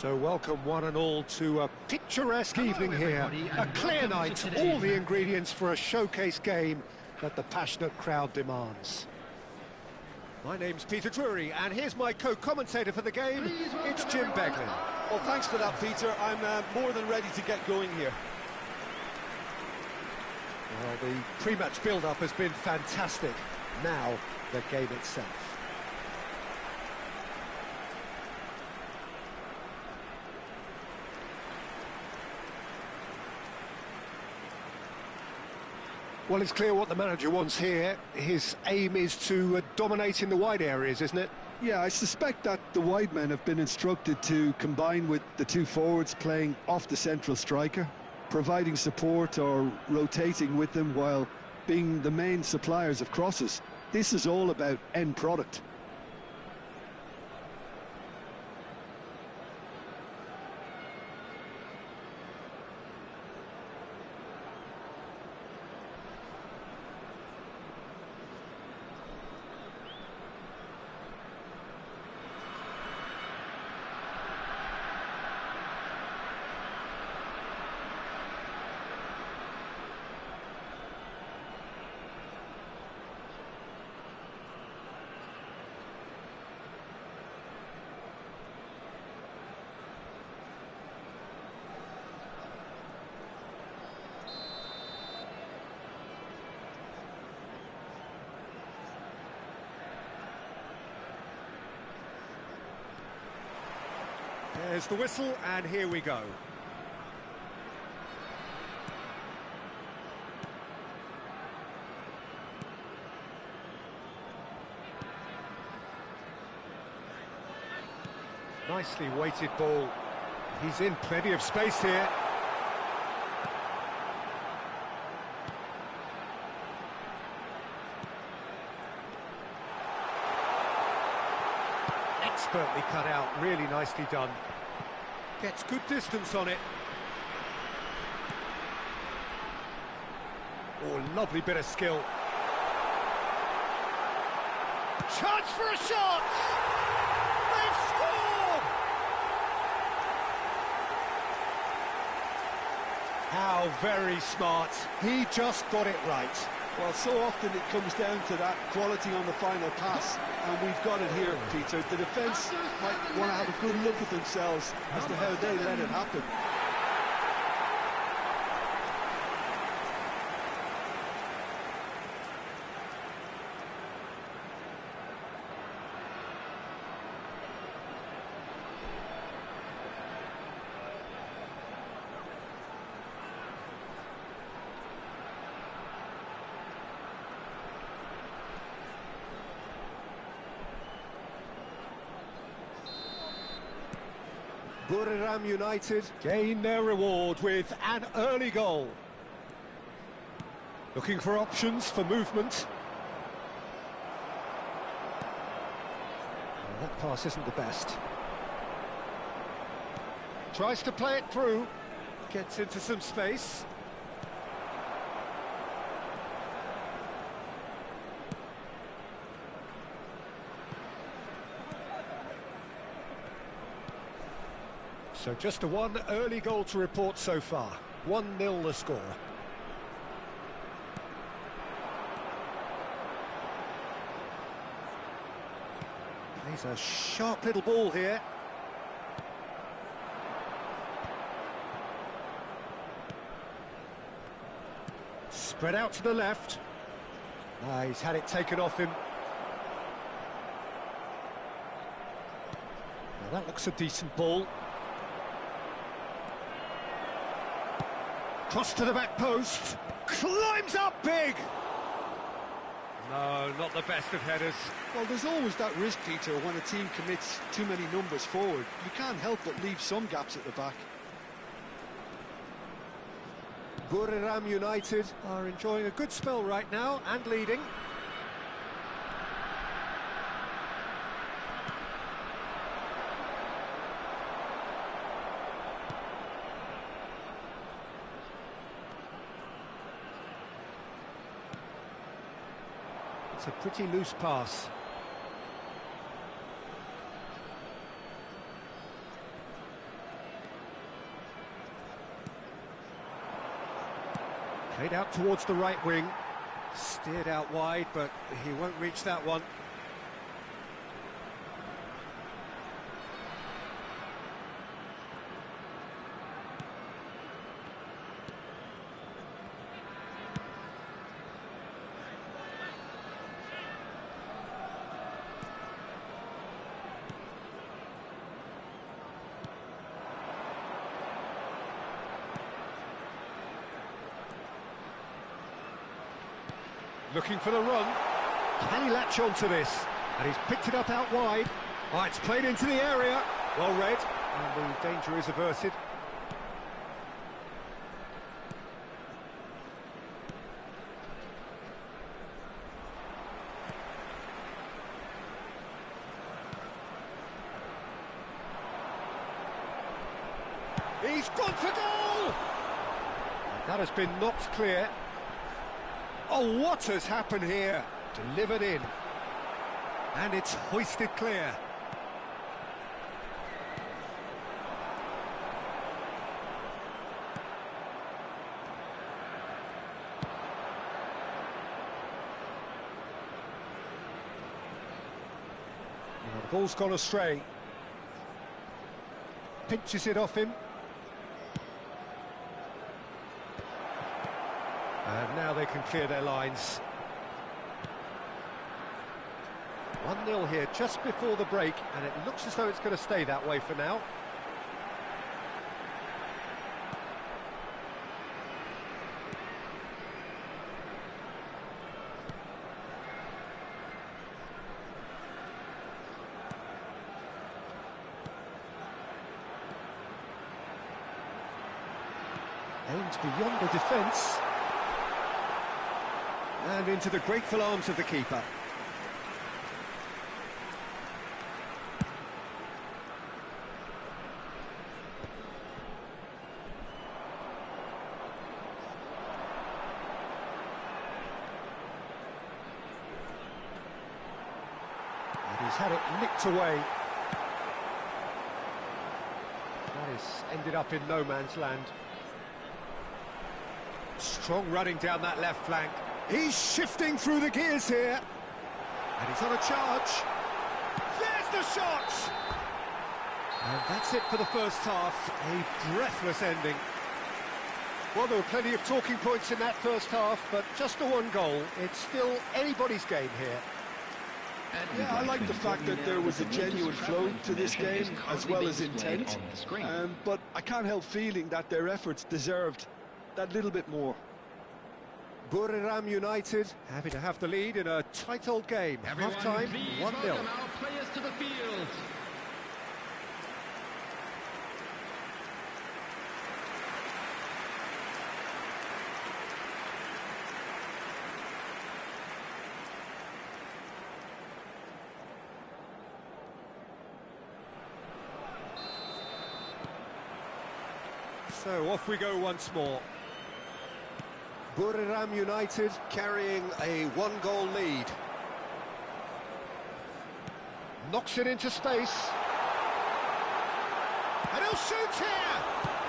So welcome one and all to a picturesque evening here. A clear night, all the ingredients for a showcase game that the passionate crowd demands. My name's Peter Drury, and here's my co-commentator for the game, it's Jim Beglin. Well, thanks for that, Peter. I'm more than ready to get going here. Well, the pre-match build-up has been fantastic. Now, the game itself. Well, it's clear what the manager wants here. His aim is to dominate in the wide areas, isn't it? Yeah, I suspect that the wide men have been instructed to combine with the two forwards playing off the central striker, providing support or rotating with them while being the main suppliers of crosses. This is all about end product. There's the whistle, and here we go. Nicely weighted ball. He's in plenty of space here. Expertly cut out, really nicely done. Gets good distance on it. Oh, lovely bit of skill. Chance for a shot! They've scored! How very smart. He just got it right. Well, so often it comes down to that quality on the final pass, and we've got it here, Peter. The defence might want to have a good look at themselves as to how they let it happen. Buriram United gain their reward with an early goal. Looking for options for movement. Well, that pass isn't the best. Tries to play it through. Gets into some space. So just a one early goal to report so far. 1-0 the score. Plays a sharp little ball here. Spread out to the left. He's had it taken off him. Now that looks a decent ball. Cross to the back post, climbs up big! No, not the best of headers. Well, there's always that risk, Peter, when a team commits too many numbers forward. You can't help but leave some gaps at the back. Buriram United are enjoying a good spell right now and leading. It's a pretty loose pass. Played out towards the right wing. Steered out wide, but he won't reach that one. Looking for the run. Can he latch on to this? And he's picked it up out wide. Oh, it's played into the area. Well read. And the danger is averted. He's gone for goal! That has been knocked clear. Oh, what has happened here? Delivered in. And it's hoisted clear. Well, the ball's gone astray. Pinches it off him. And now they can clear their lines. 1-0 here just before the break, and it looks as though it's going to stay that way for now. Aims beyond the defence. And into the grateful arms of the keeper. And he's had it nicked away. That is ended up in no man's land. Strong running down that left flank. He's shifting through the gears here. And he's on a charge. There's the shot! And that's it for the first half. A breathless ending. Well, there were plenty of talking points in that first half, but just the one goal. It's still anybody's game here. Yeah, I like the fact that there was a genuine flow to this game, as well as intent. But I can't help feeling that their efforts deserved that little bit more. Buriram United happy to have the lead in a tight old game. Half-time, 1-0. So off we go once more. Buriram United carrying a one-goal lead. Knocks it into space. And he'll shoot here!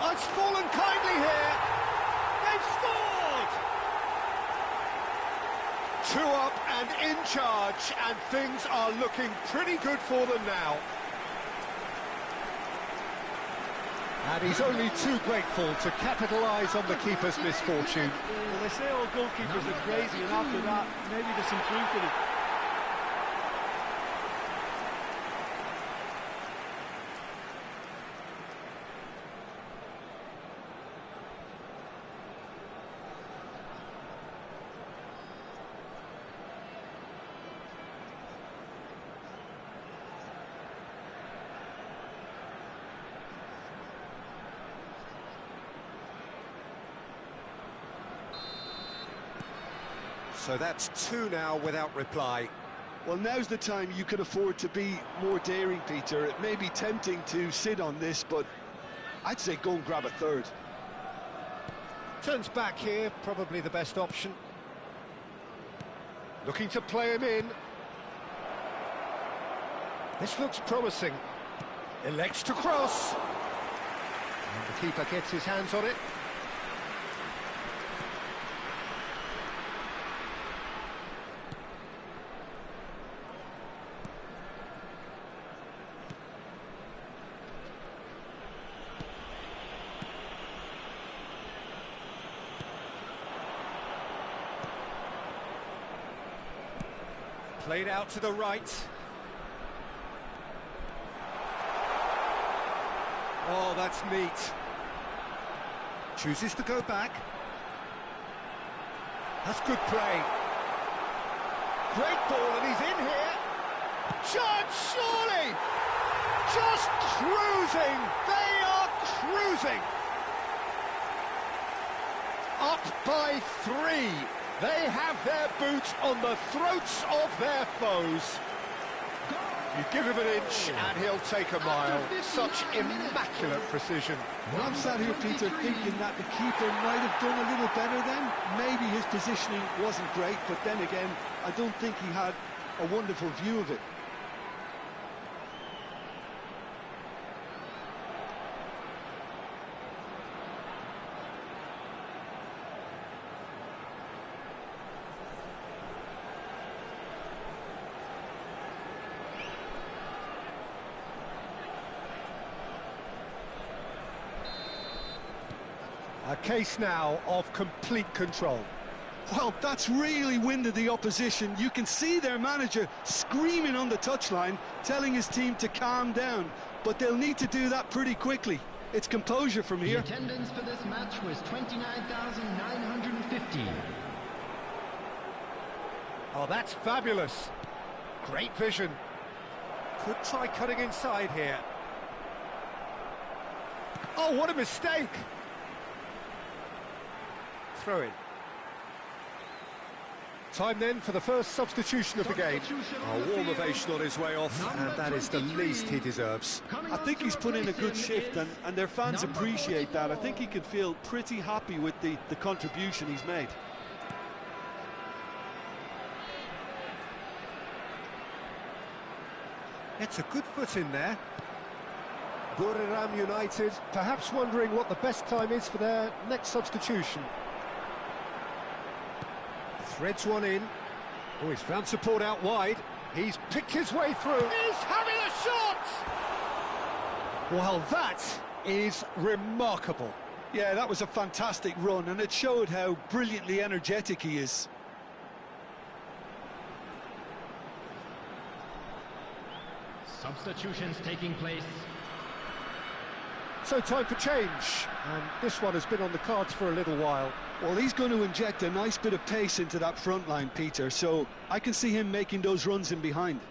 Oh, it's fallen kindly here! They've scored! 2 up and in charge, and things are looking pretty good for them now. And he's only too grateful to capitalise on the keeper's misfortune. Well, they say all goalkeepers are crazy, and after that, maybe there's some truth in it. So that's 2 now without reply. Well, now's the time you could afford to be more daring, Peter. It may be tempting to sit on this, but I'd say go and grab a third. Turns back here, probably the best option. Looking to play him in. This looks promising. Elects to cross. And the keeper gets his hands on it. Played out to the right. Oh, that's neat. Chooses to go back. That's good play. Great ball, and he's in here. Chance, surely! Just cruising! They are cruising! Up by 3. They have their boots on the throats of their foes. You give him an inch and he'll take a mile. Such immaculate precision. Well, I'm sat here, Peter, thinking that the keeper might have done a little better then. Maybe his positioning wasn't great, but then again, I don't think he had a wonderful view of it. A case now of complete control. Well, that's really winded the opposition. You can see their manager screaming on the touchline, telling his team to calm down. But they'll need to do that pretty quickly. It's composure from here. The attendance for this match was 29,950. Oh, that's fabulous. Great vision. Could try cutting inside here. Oh, what a mistake! Throw in. Time then for the first substitution of the game. A warm ovation on his way off, and that is the least he deserves. I think he's put in a good shift, and their fans appreciate that. I think he can feel pretty happy with the contribution he's made. It's a good foot in there. Buriram United perhaps wondering what the best time is for their next substitution. Threads one in. Oh, he's found support out wide. He's picked his way through. He's having a shot! Well, that is remarkable. Yeah, that was a fantastic run, and it showed how brilliantly energetic he is. Substitutions taking place. So time for change, and this one has been on the cards for a little while. Well, he's going to inject a nice bit of pace into that front line, Peter, so I can see him making those runs in behind.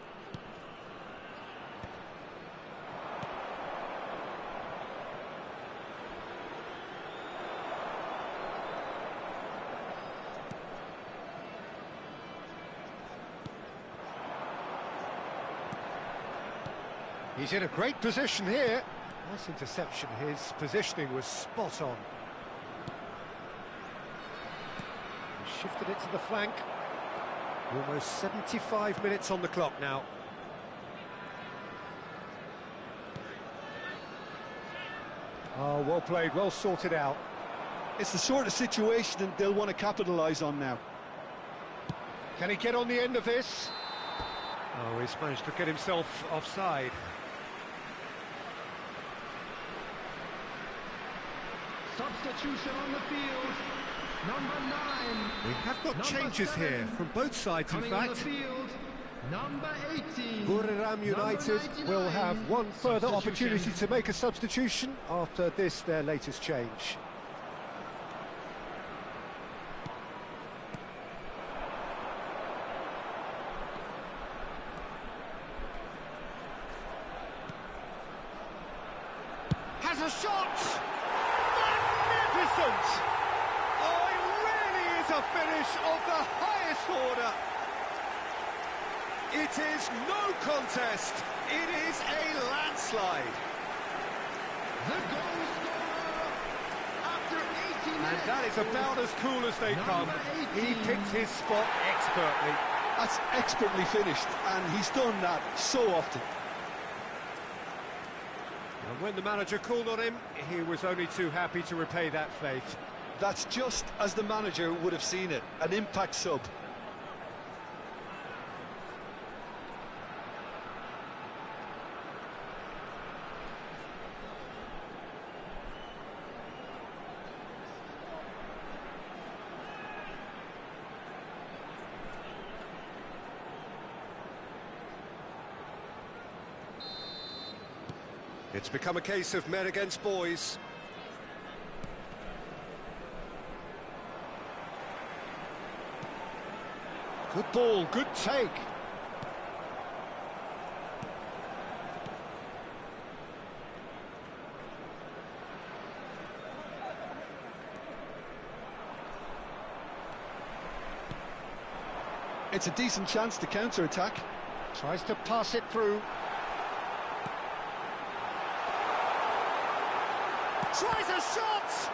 He's in a great position here. Nice interception. His positioning was spot on. He shifted it to the flank. Almost 75 minutes on the clock now. Oh, well played, well sorted out. It's the sort of situation that they'll want to capitalise on now. Can he get on the end of this? Oh, he's managed to get himself offside. Substitution on the field. Number 9. We have got changes here from both sides, in fact. On the field, number 18. Buriram United will have one further opportunity to make a substitution after this, their latest change. Has a shot! Magnificent! Oh, it really is a finish of the highest order. It is no contest. It is a landslide. The goal scorer after 18 minutes. And that is about as cool as they come. He picked his spot expertly. That's expertly finished, and he's done that so often. And when the manager called on him, he was only too happy to repay that faith. That's just as the manager would have seen it, an impact sub. It's become a case of men against boys. Good ball, good take. It's a decent chance to counter-attack. Tries to pass it through. Tries a shot!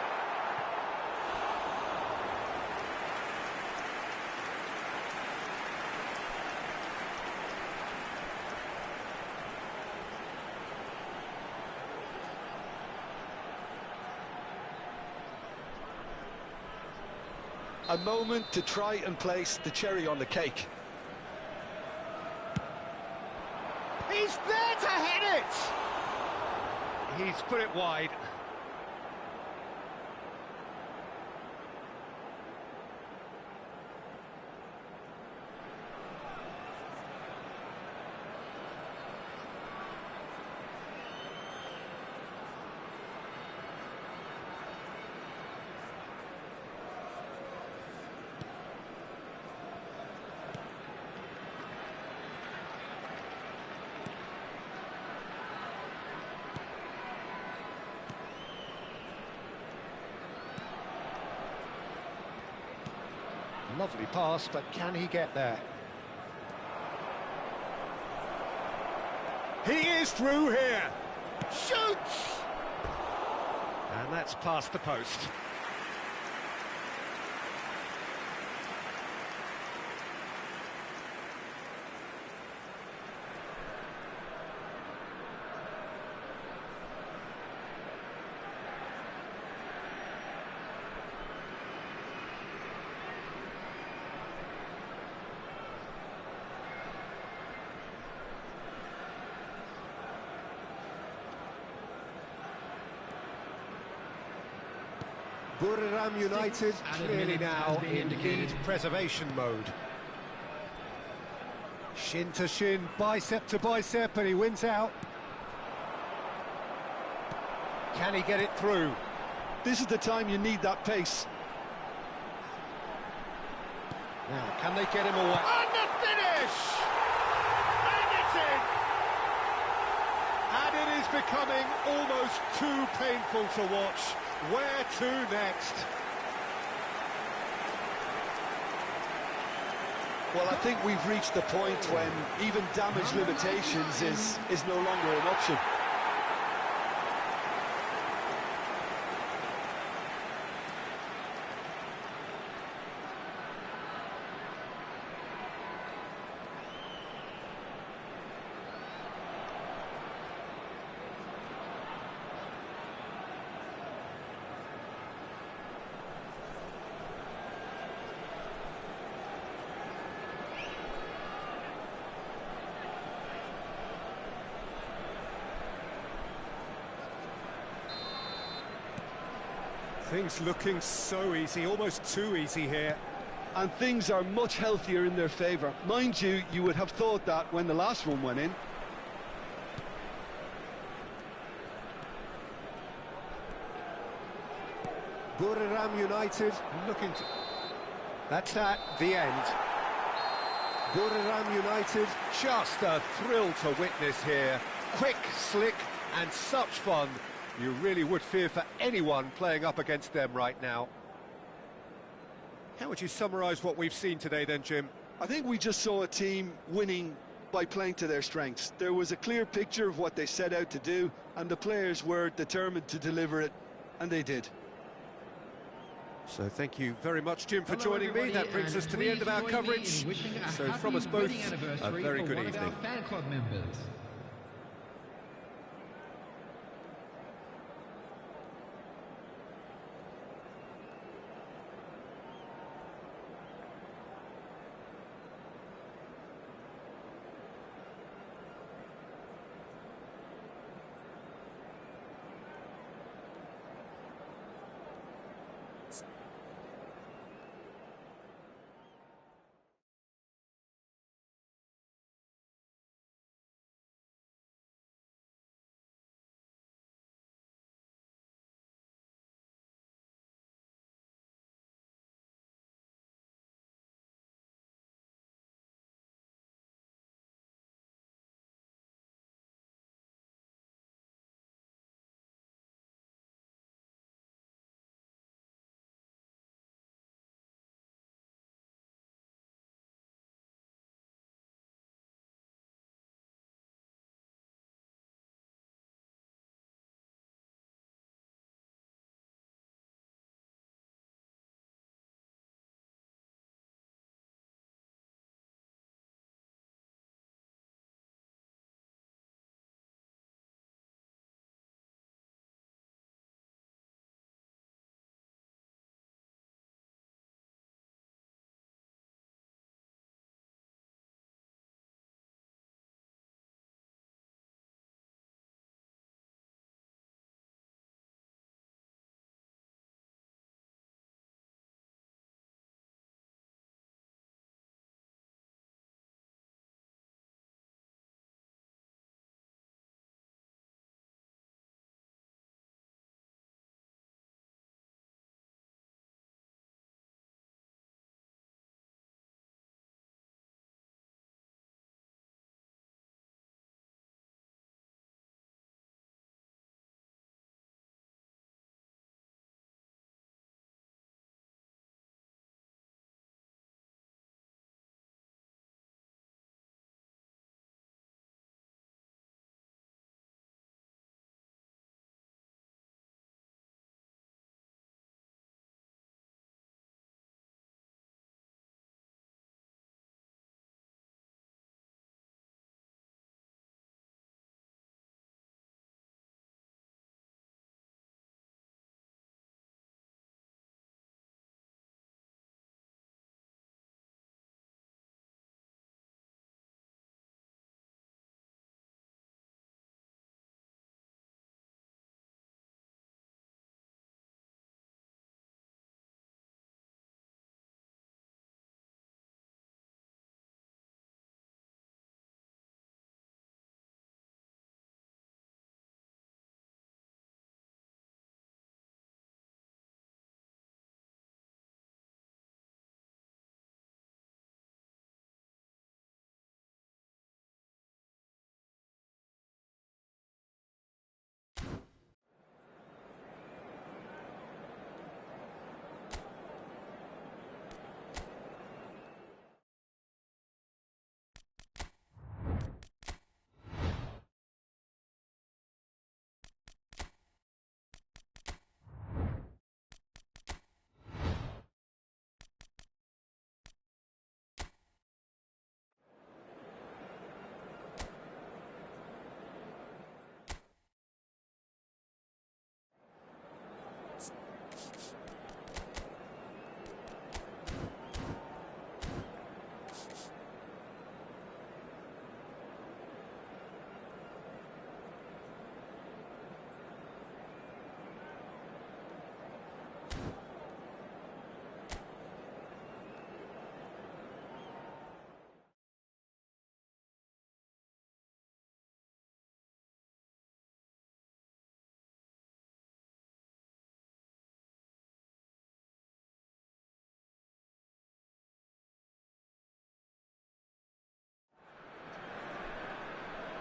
A moment to try and place the cherry on the cake. He's there to hit it! He's put it wide. Lovely pass, but can he get there? He is through here. Shoots! And that's past the post. Buriram United clearly now in lead preservation mode. Shin to shin, bicep to bicep, and he wins out. Can he get it through? This is the time you need that pace. Now, can they get him away? And the finish! And it's in! And it is becoming almost too painful to watch. Where to next? Well, I think we've reached the point when even damage limitations is no longer an option. Things looking so easy, almost too easy here. And things are much healthier in their favour. Mind you, you would have thought that when the last one went in. Buriram United looking to... That's that, the end. Buriram United, just a thrill to witness here. Quick, slick, and such fun. You really would fear for anyone playing up against them right now. How would you summarise what we've seen today then, Jim? I think we just saw a team winning by playing to their strengths. There was a clear picture of what they set out to do, and the players were determined to deliver it, and they did. So thank you very much, Jim, for joining me. That brings us to the end of our coverage. So from us both, a very good evening.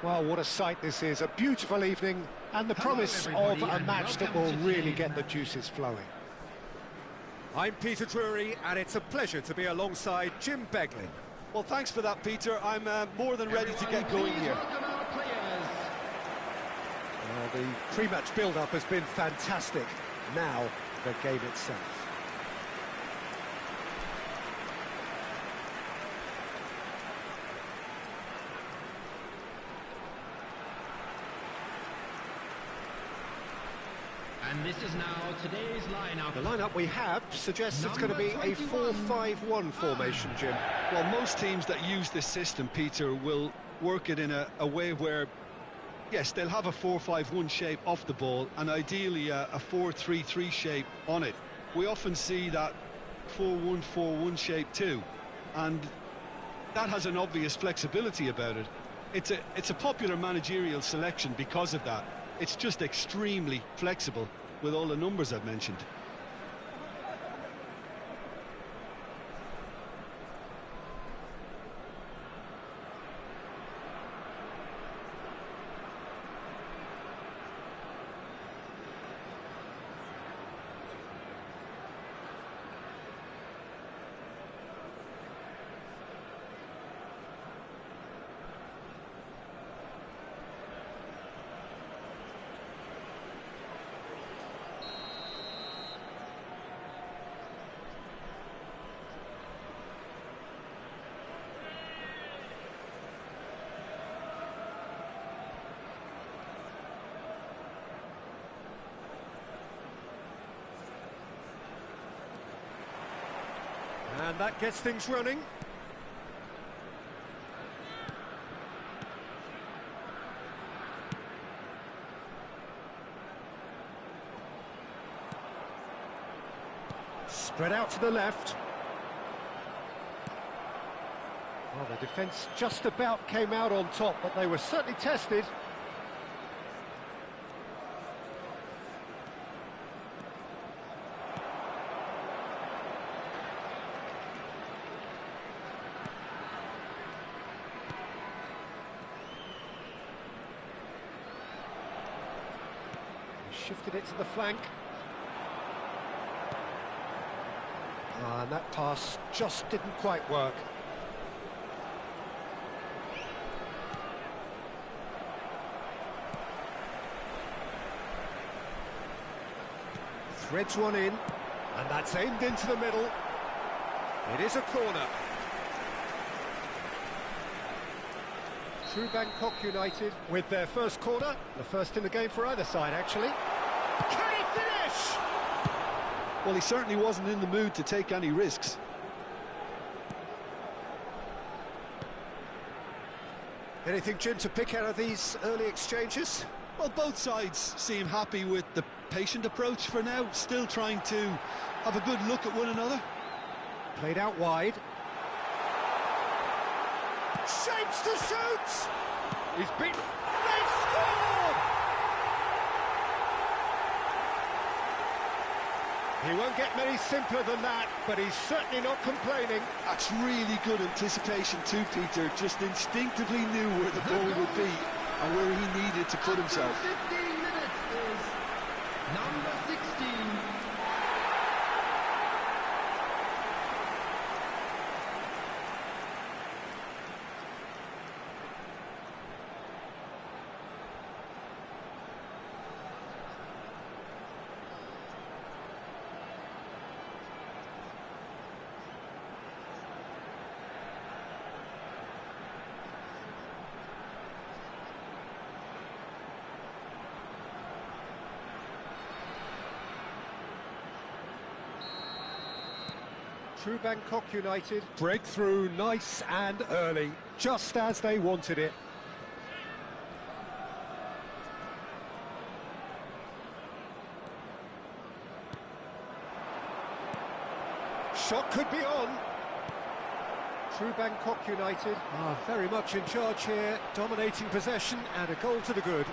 Well, what a sight this is. A beautiful evening and the promise of a match that will really get the juices flowing. I'm Peter Drury, and it's a pleasure to be alongside Jim Beglin. Well, thanks for that, Peter. I'm more than ready to get going here. The pre-match build-up has been fantastic. Now, the game itself. And this is now today's lineup. The lineup we have suggests it's going to be a 4-5-1 formation, Jim. Well, most teams that use this system, Peter, will work it in a way where, yes, they'll have a 4-5-1 shape off the ball and ideally a 4-3-3 shape on it. We often see that 4-1-4-1 shape too, and that has an obvious flexibility about it. It's a popular managerial selection because of that. It's just extremely flexible with all the numbers I've mentioned. And that gets things running. Spread out to the left. Well, the defence just about came out on top, but they were certainly tested. Shifted it to the flank. And that pass just didn't quite work. Threads one in, and that's aimed into the middle. It is a corner. Through Bangkok United with their first corner, the first in the game for either side, actually. Can he finish? Well, he certainly wasn't in the mood to take any risks. Anything, Jim, to pick out of these early exchanges? Well, both sides seem happy with the patient approach for now, still trying to have a good look at one another. Played out wide. Shapes to shoot! He's beaten. They've scored! He won't get many simpler than that, but he's certainly not complaining. That's really good anticipation too, Peter. Just instinctively knew where the ball would be and where he needed to put himself. 15 minutes is number 16. True Bangkok United. Breakthrough nice and early, just as they wanted it. Shot could be on. True Bangkok United are very much in charge here, dominating possession and a goal to the good.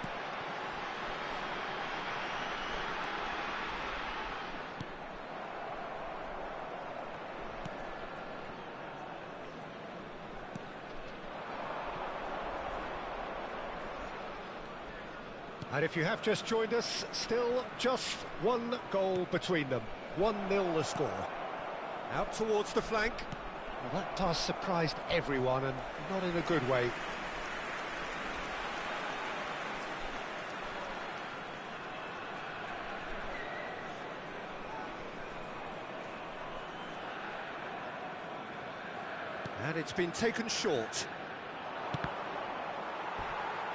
And if you have just joined us, still just one goal between them. 1-0 the score. Out towards the flank. Well, that pass surprised everyone, and not in a good way. And it's been taken short.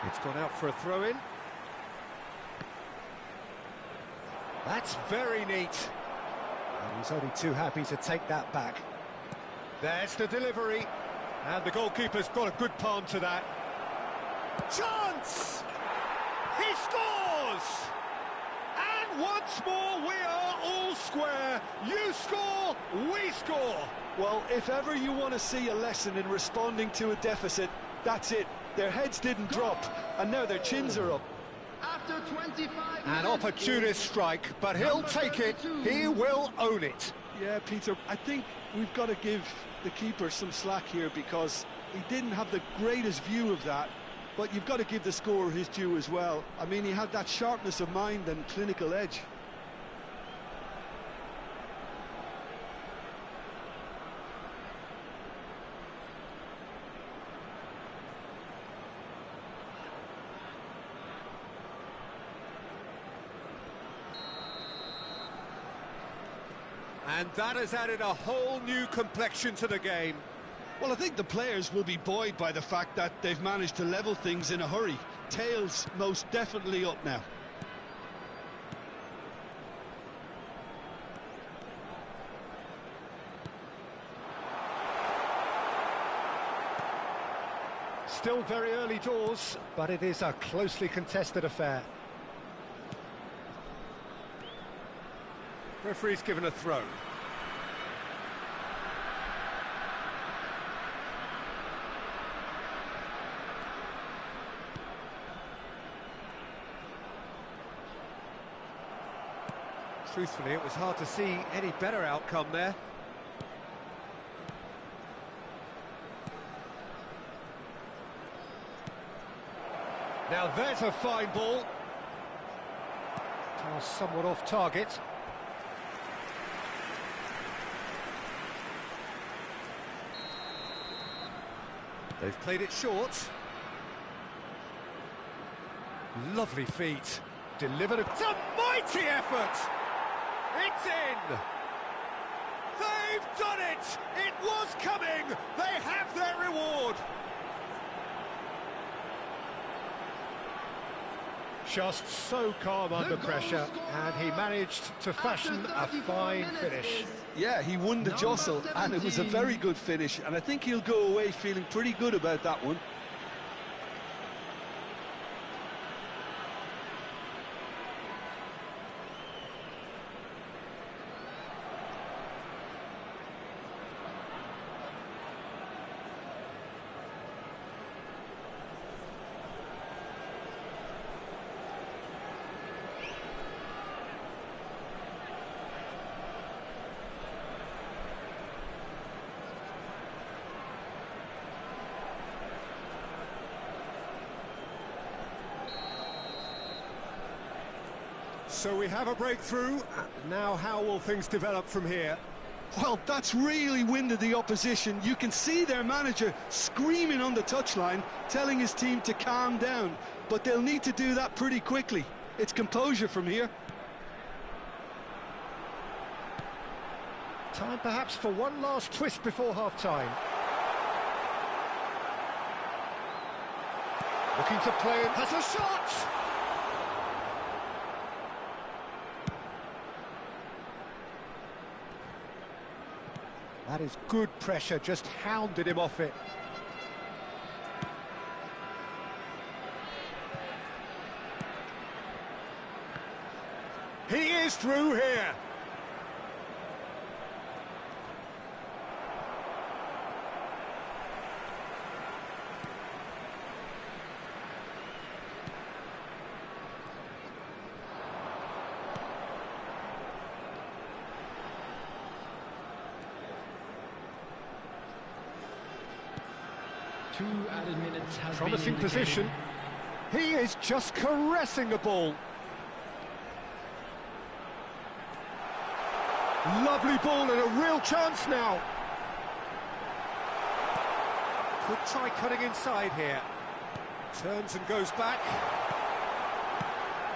It's gone out for a throw-in. That's very neat. And he's only too happy to take that back. There's the delivery. And the goalkeeper's got a good palm to that. Chance! He scores! And once more we are all square. You score, we score. Well, if ever you want to see a lesson in responding to a deficit, that's it. Their heads didn't drop, and now their chins are up. After 25 An opportunist strike, but he'll take it. He will own it. Yeah, Peter, I think we've got to give the keeper some slack here because he didn't have the greatest view of that, but you've got to give the scorer his due as well. I mean, he had that sharpness of mind and clinical edge. And that has added a whole new complexion to the game. Well, I think the players will be buoyed by the fact that they've managed to level things in a hurry. Tails most definitely up now. Still very early doors, but it is a closely contested affair. Referee's given a throw. Truthfully, it was hard to see any better outcome there. Now there's a fine ball. Pass somewhat off target. They've played it short. Lovely feet. Delivered it's a mighty effort! It's in! They've done it! It was coming! They have their reward! Just so calm under pressure, and he managed to fashion a fine finish. Yeah, he won the jostle, and it was a very good finish, and I think he'll go away feeling pretty good about that one. So we have a breakthrough. Now how will things develop from here? Well, that's really winded the opposition. You can see their manager screaming on the touchline, telling his team to calm down. But they'll need to do that pretty quickly. It's composure from here. Time perhaps for one last twist before half-time. Looking to play it. Has a shot! That is good pressure, just hounded him off it. He is through here. Two added minutes has Promising been position. He is just caressing the ball. Lovely ball and a real chance now. Could try cutting inside here. Turns and goes back.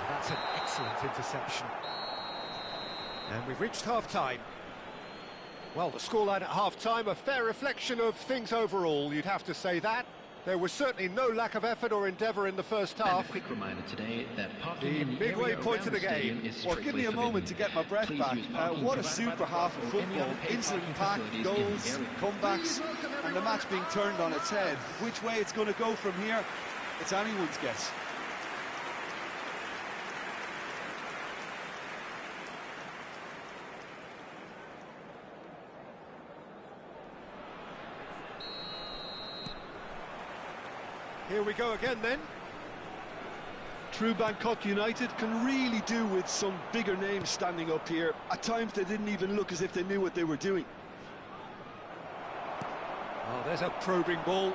That's an excellent interception. And we've reached half-time. Well, the scoreline at half-time, a fair reflection of things overall, you'd have to say that. There was certainly no lack of effort or endeavour in the first half. And a quick reminder today that The midway point of the game. Well, give me a moment to get my breath back. What a super half of football. Incident-packed goals, comebacks, and the match being turned on its head. Which way it's going to go from here, it's anyone's guess. Here we go again then. True Bangkok United can really do with some bigger names standing up here. At times they didn't even look as if they knew what they were doing. Oh, there's a probing ball.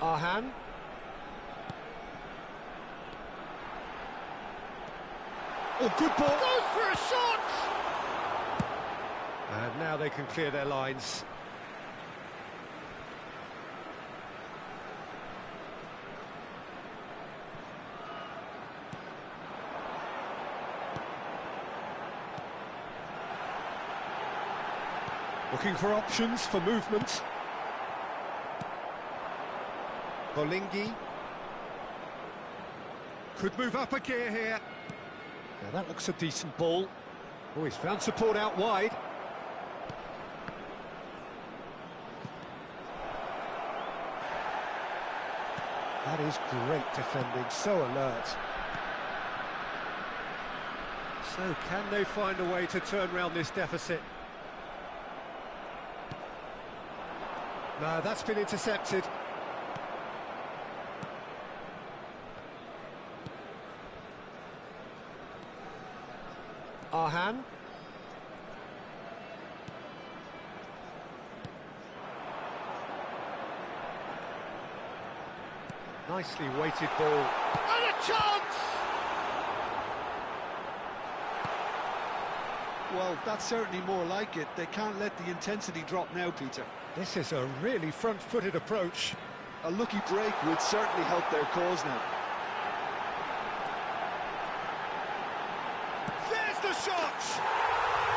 Arhan. Oh, good ball. Goes for a shot! And now they can clear their lines. Looking for options for movement. Bolingi. Could move up a gear here. Now that looks a decent ball. Oh, he's found support out wide. That is great defending, so alert. So can they find a way to turn around this deficit? No, that's been intercepted. Arhan. Nicely weighted ball. And a chance! Well, that's certainly more like it. They can't let the intensity drop now, Peter. This is a really front-footed approach. A lucky break would certainly help their cause now. There's the shot!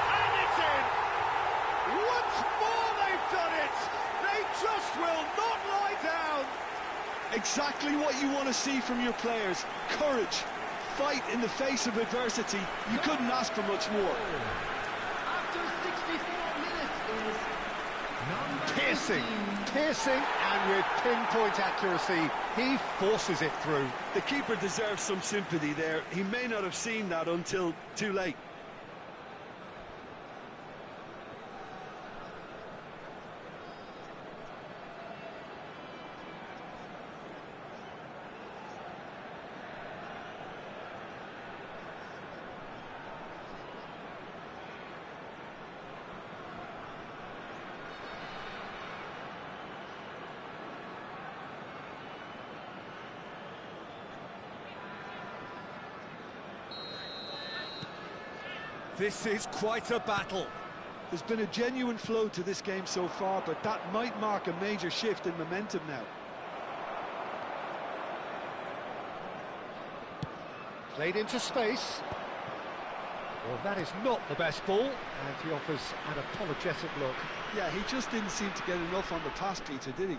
And it's in! Once more they've done it! They just will not lie down! Exactly what you want to see from your players. Courage, fight in the face of adversity. You couldn't ask for much more. After 64 minutes is number Piercing, 18. piercing, and with pinpoint accuracy, he forces it through. The keeper deserves some sympathy there. He may not have seen that until too late. This is quite a battle. There's been a genuine flow to this game so far, but that might mark a major shift in momentum now. Played into space. Well, that is not the best ball, and he offers an apologetic look. Yeah, he just didn't seem to get enough on the pass, Peter, did he?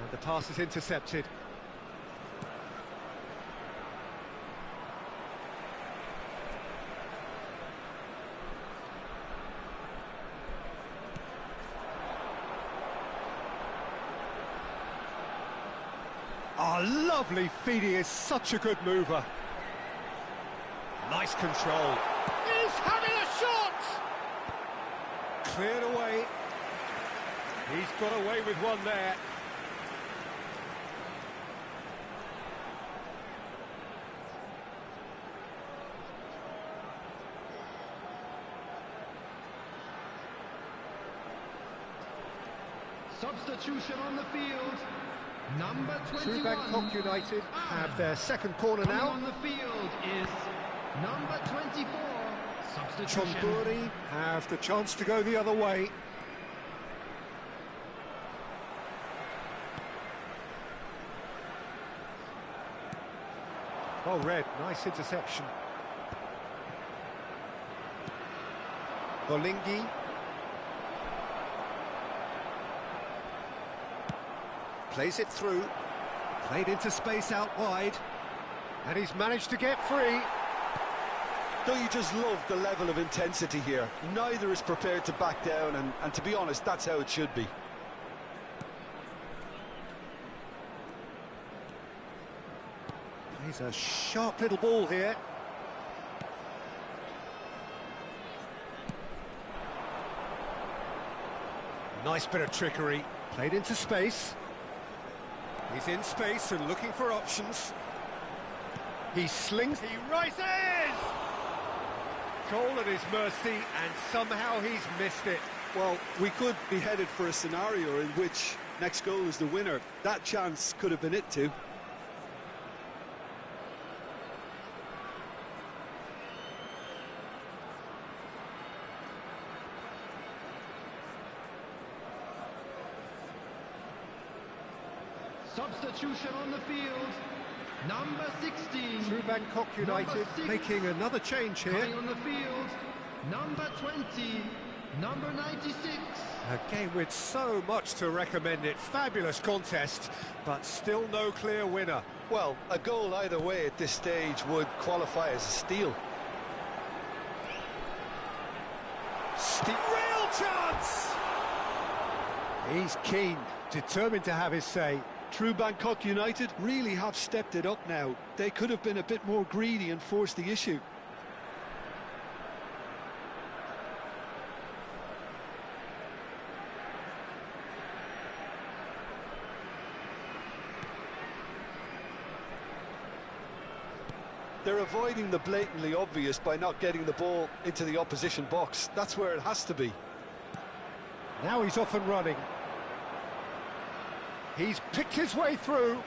And the pass is intercepted. Oh, lovely feed, he is such a good mover. Nice control. He's having a shot! Cleared away. He's got away with one there. Substitution on the field. Number 21. Through Bangkok United have their second corner Coming now. on the field is number 24. Substitution. Chonburi have the chance to go the other way. Oh, Red, nice interception. Bolingi. Plays it through. Played into space out wide. And he's managed to get free. Don't you just love the level of intensity here? Neither is prepared to back down, and to be honest, that's how it should be. He's a sharp little ball here. Nice bit of trickery. Played into space. He's in space and looking for options. He slings, he rises! Goal at his mercy, and somehow he's missed it. Well, we could be headed for a scenario in which next goal is the winner. That chance could have been it too. Substitution on the field. Number 16. Through Bangkok United, making another change here. Coming on the field. Number 20. Number 96. A game with so much to recommend it. Fabulous contest, but still no clear winner. Well, a goal either way at this stage would qualify as a steal. Real chance! He's keen, determined to have his say. True Bangkok United really have stepped it up now. They could have been a bit more greedy and forced the issue. They're avoiding the blatantly obvious by not getting the ball into the opposition box. That's where it has to be. Now he's off and running. He's picked his way through.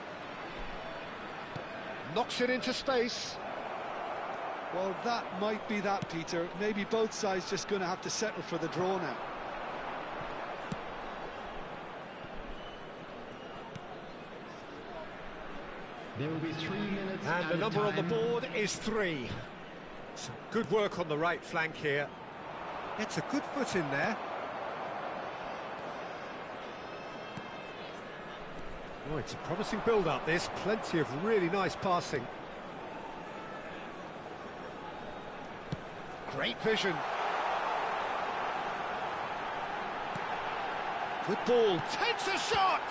Knocks it into space. Well, that might be that, Peter. Maybe both sides just going to have to settle for the draw now. There will be 3 minutes. And the number on the board is 3. Some good work on the right flank here. Gets a good foot in there. Oh, it's a promising build-up, this. Plenty of really nice passing. Great vision. Good ball. Takes a shot!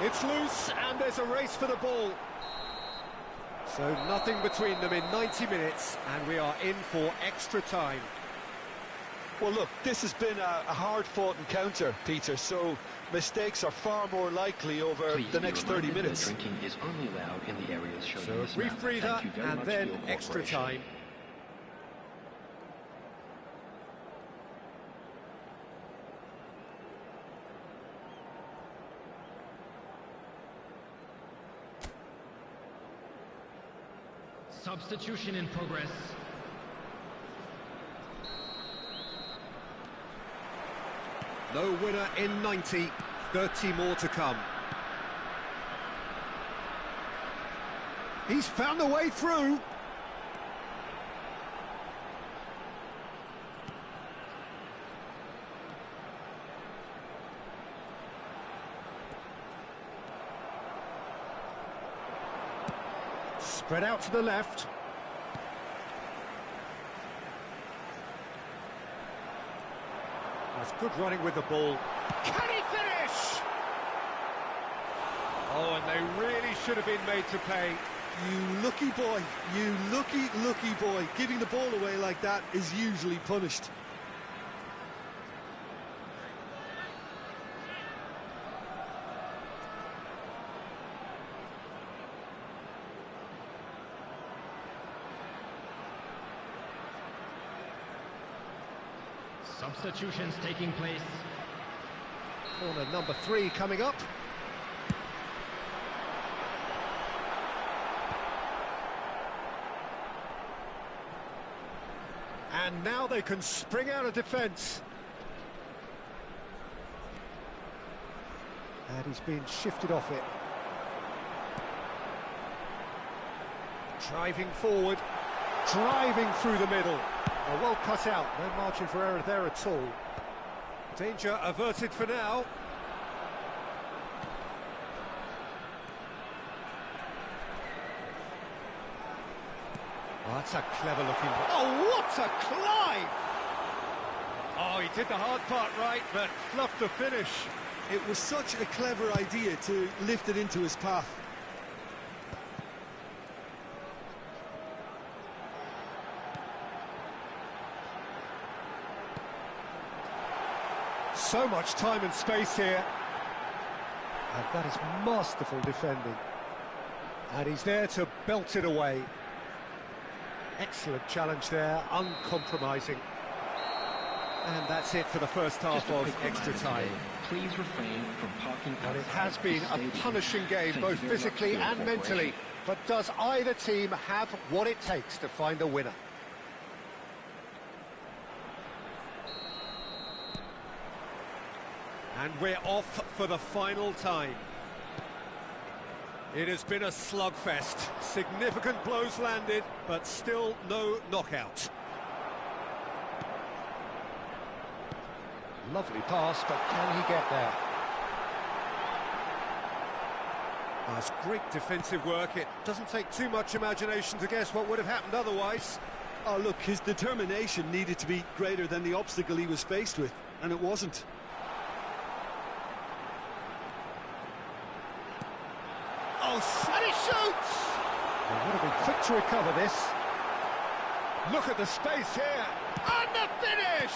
It's loose, and there's a race for the ball. So nothing between them in 90 minutes, and we are in for extra time. Well, look, this has been a hard-fought encounter, Peter, so mistakes are far more likely over the next 30 minutes. Drinking is only allowed in the areas shown So in a this brief map. breather, Thank you very and much then for your extra cooperation. time. Substitution in progress. No winner in 90, 30 more to come. He's found a way through. Spread out to the left. That's good running with the ball. Can he finish? Oh, and they really should have been made to pay. You lucky boy, you lucky boy. Giving the ball away like that is usually punished. Substitutions taking place. Corner number 3 coming up. And now they can spring out of defence. And he's been shifted off it. Driving forward, driving through the middle. Well cut out, no margin for error there at all. Danger averted for now. Oh, that's a clever looking... Oh, what a climb! Oh, he did the hard part right, but fluffed the finish. It was such a clever idea to lift it into his path. So much time and space here. And that is masterful defending. And he's there to belt it away. Excellent challenge there, uncompromising. And that's it for the first half of extra time. Please refrain from parking. But it has been a punishing game, both physically and mentally. But does either team have what it takes to find a winner? And we're off for the final time. It has been a slugfest. Significant blows landed, but still no knockout. Lovely pass, but can he get there? That's great defensive work. It doesn't take too much imagination to guess what would have happened otherwise. Oh, look, his determination needed to be greater than the obstacle he was faced with, and it wasn't. Oh, and he shoots! They would have been quick to recover this. Look at the space here. And the finish!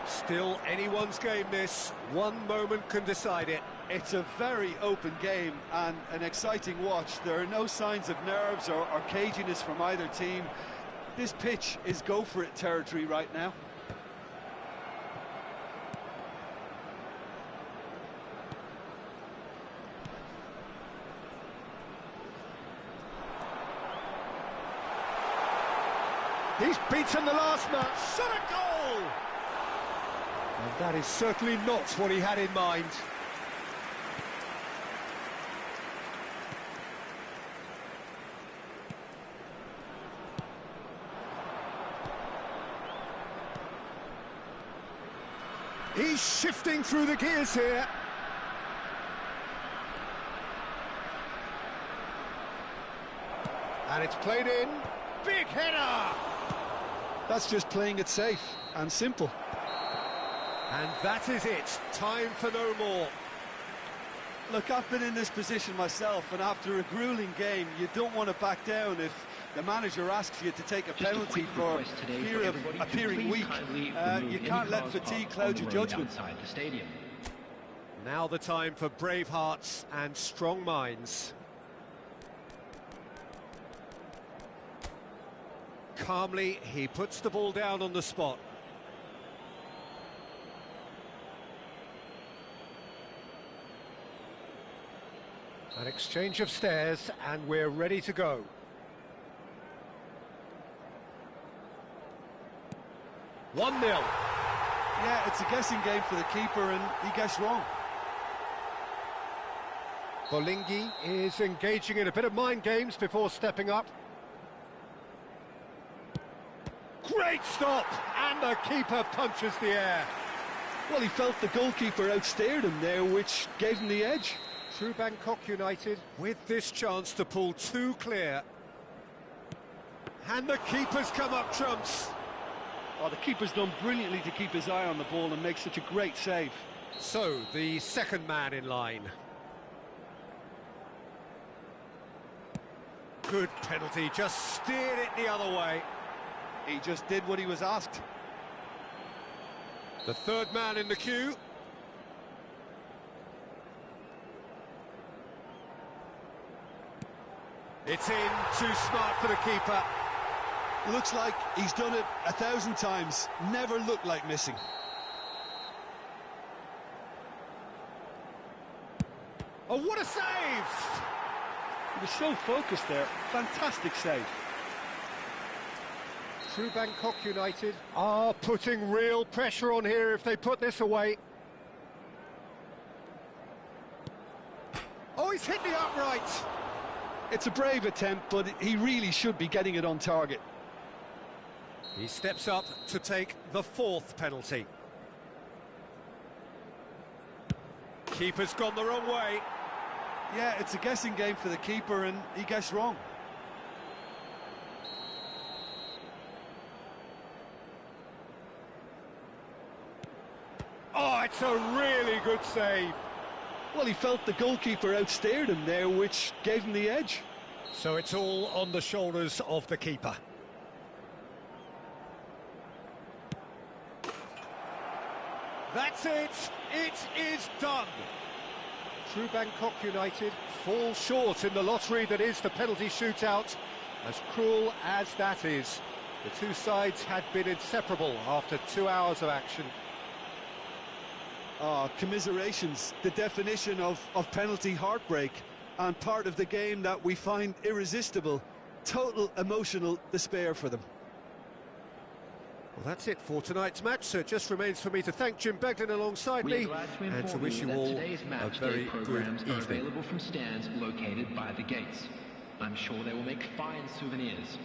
Still anyone's game, this. One moment can decide it. It's a very open game and an exciting watch. There are no signs of nerves or caginess from either team. This pitch is go-for-it territory right now. He's beaten the last man. Shot a goal! And that is certainly not what he had in mind. He's shifting through the gears here. And it's played in. Big header! That's just playing it safe and simple. And that is it. Time for no more. Look, I've been in this position myself, and after a grueling game, you don't want to back down if the manager asks you to take a penalty for fear of appearing weak. You can't let fatigue cloud your judgment. Now the time for brave hearts and strong minds. Calmly, he puts the ball down on the spot. An exchange of stares, and we're ready to go. One 0. Yeah, it's a guessing game for the keeper, and he guessed wrong. Bolingi is engaging in a bit of mind games before stepping up. Great stop! And the keeper punches the air. Well, he felt the goalkeeper outsteered him there, which gave him the edge. Through Bangkok United. With this chance to pull two clear. And the keeper's come up trumps. Oh, the keeper's done brilliantly to keep his eye on the ball and make such a great save. So, the second man in line. Good penalty, just steered it the other way. He just did what he was asked. The third man in the queue. It's in, too smart for the keeper. Looks like he's done it 1,000 times. Never looked like missing. Oh, what a save! He was so focused there. Fantastic save. Through Bangkok United are putting real pressure on here if they put this away. Oh, he's hit the upright! It's a brave attempt, but he really should be getting it on target. He steps up to take the 4th penalty. Keeper's gone the wrong way. Yeah, it's a guessing game for the keeper, and he guessed wrong. Oh, it's a really good save. Well, he felt the goalkeeper outstared him there, which gave him the edge. So it's all on the shoulders of the keeper. That's it. It is done. True Bangkok United fall short in the lottery that is the penalty shootout. As cruel as that is, the two sides had been inseparable after 2 hours of action. Oh, commiserations, the definition of penalty heartbreak, and part of the game that we find irresistible. Total emotional despair for them. Well, that's it for tonight's match, so it just remains for me to thank Jim Beglin alongside We are me glad to and to inform wish you you that all today's a match very day good programs are evening. available from stands located by the gates. I'm sure they will make fine souvenirs.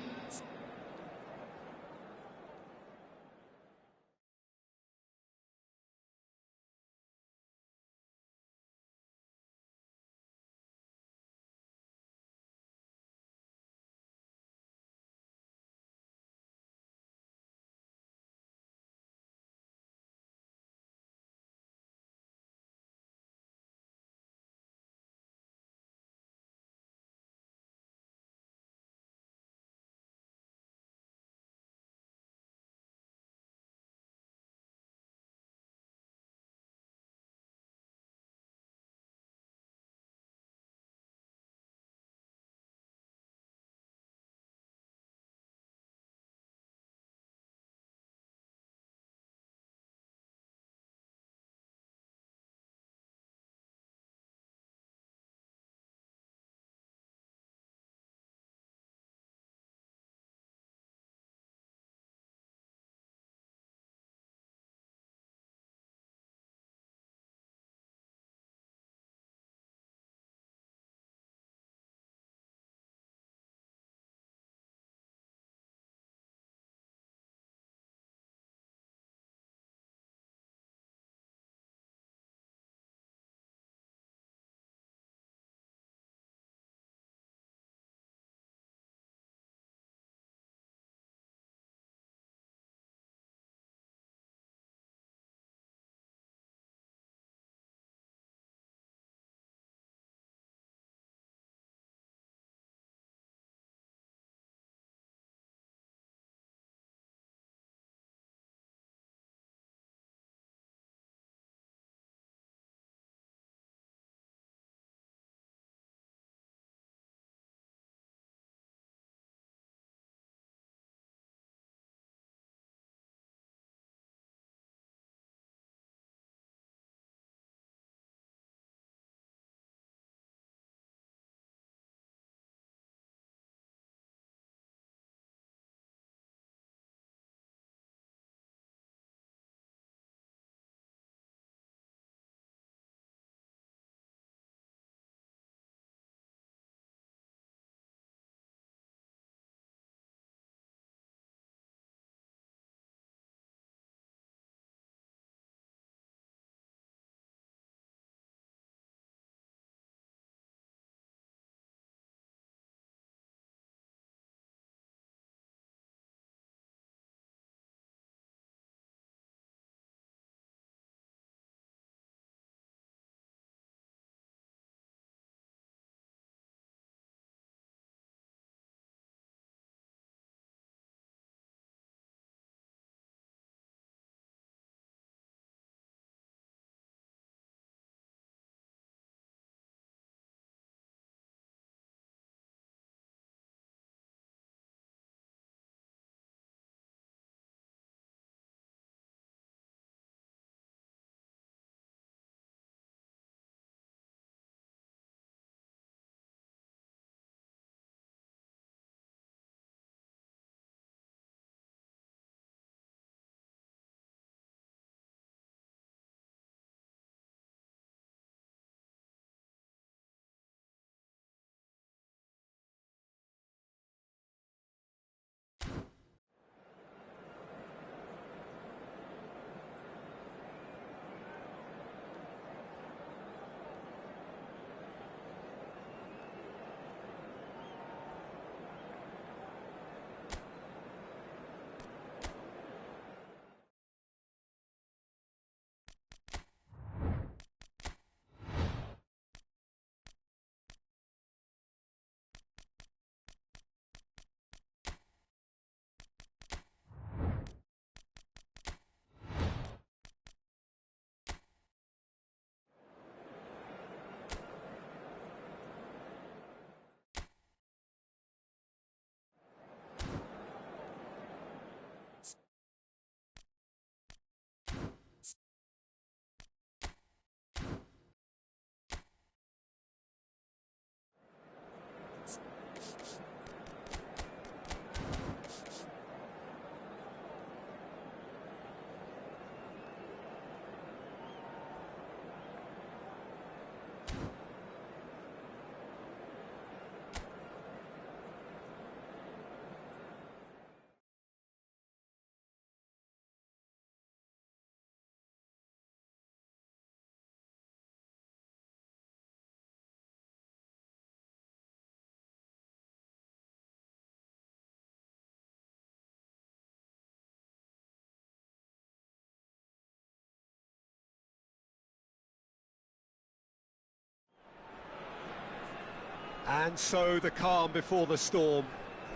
And so the calm before the storm.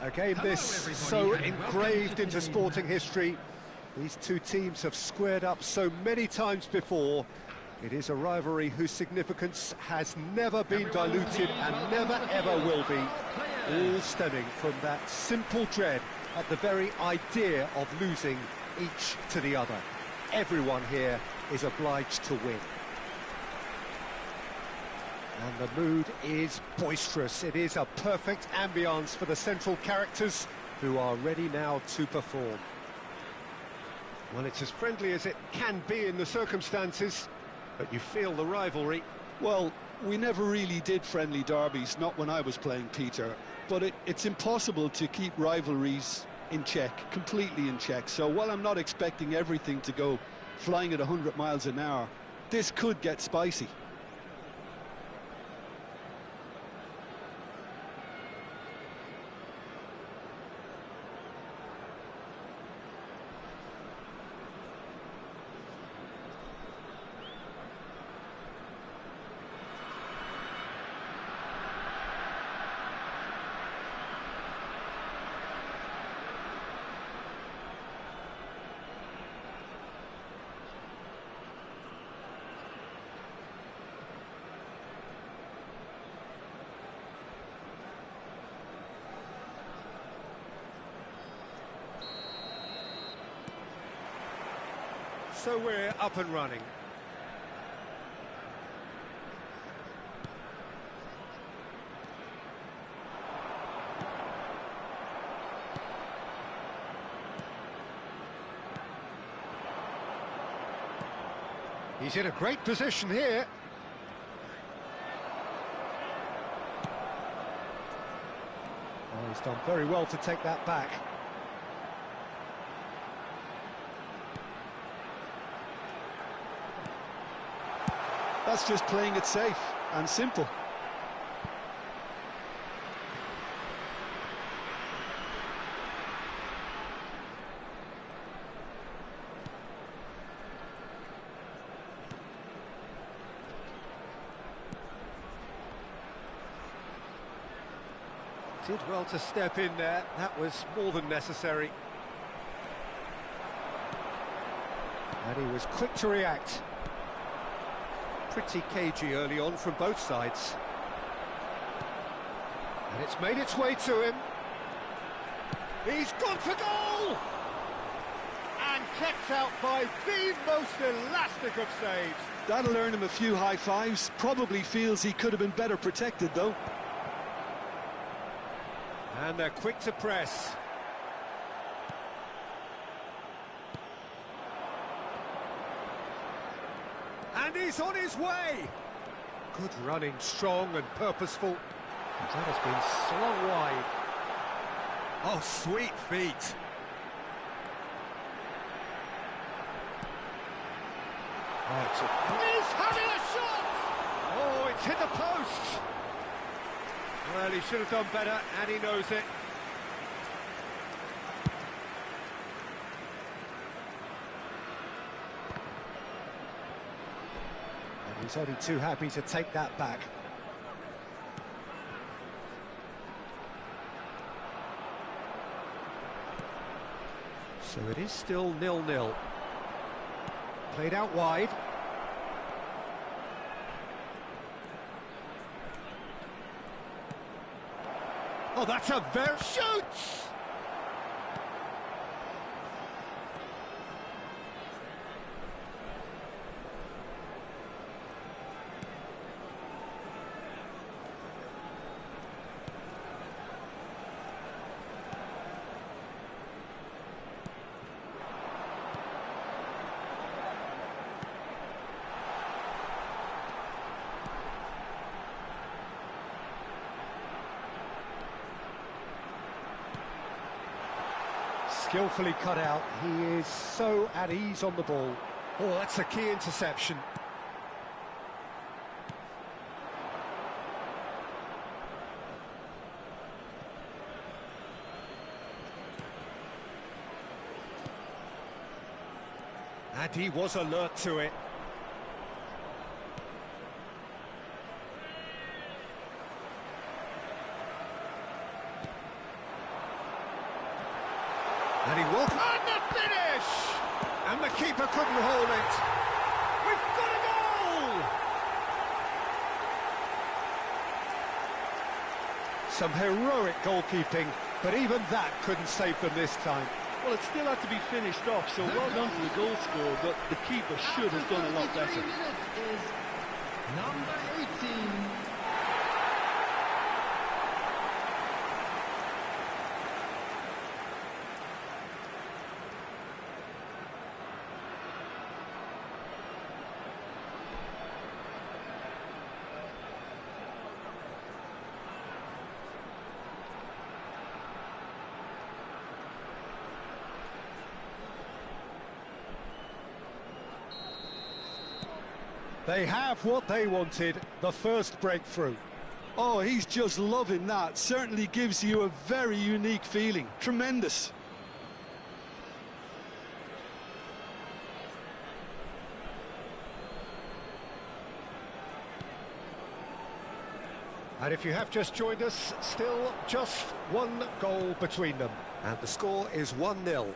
A game this so engraved into sporting history. These two teams have squared up so many times before. It is a rivalry whose significance has never been diluted and never ever will be. All stemming from that simple dread at the very idea of losing each to the other. Everyone here is obliged to win. And the mood is boisterous. It is a perfect ambience for the central characters who are ready now to perform. Well, it's as friendly as it can be in the circumstances, but you feel the rivalry. Well, we never really did friendly derbies, not when I was playing, Peter, but it's impossible to keep rivalries in check, completely in check. So while I'm not expecting everything to go flying at 100 miles an hour, this could get spicy. So we're up and running. He's in a great position here. Oh, he's done very well to take that back. That's just playing it safe and simple. Did well to step in there. That was more than necessary. And he was quick to react. Pretty cagey early on from both sides. And it's made its way to him. He's gone for goal! And kept out by the most elastic of saves. That'll earn him a few high fives. Probably feels he could have been better protected, though. And they're quick to press. And he's on his way. Good running, strong and purposeful. That has been slung wide. Oh, sweet feet. Oh, he's having a shot! Oh, it's hit the post. Well, he should have done better, and he knows it. He's only too happy to take that back. So it is still 0-0. Played out wide. Oh, that's a very... Shoots! Skillfully cut out. He is so at ease on the ball. Oh, that's a key interception. And he was alert to it. And he walked on the finish! And the keeper couldn't hold it. We've got a goal! Some heroic goalkeeping, but even that couldn't save them this time. Well, it still had to be finished off, so well done to the goal scorer, but the keeper should have done a lot better. 3 minutes is number 18. They have what they wanted, the first breakthrough. Oh, he's just loving that. Certainly gives you a very unique feeling. Tremendous. And if you have just joined us, still just one goal between them. And the score is 1-0.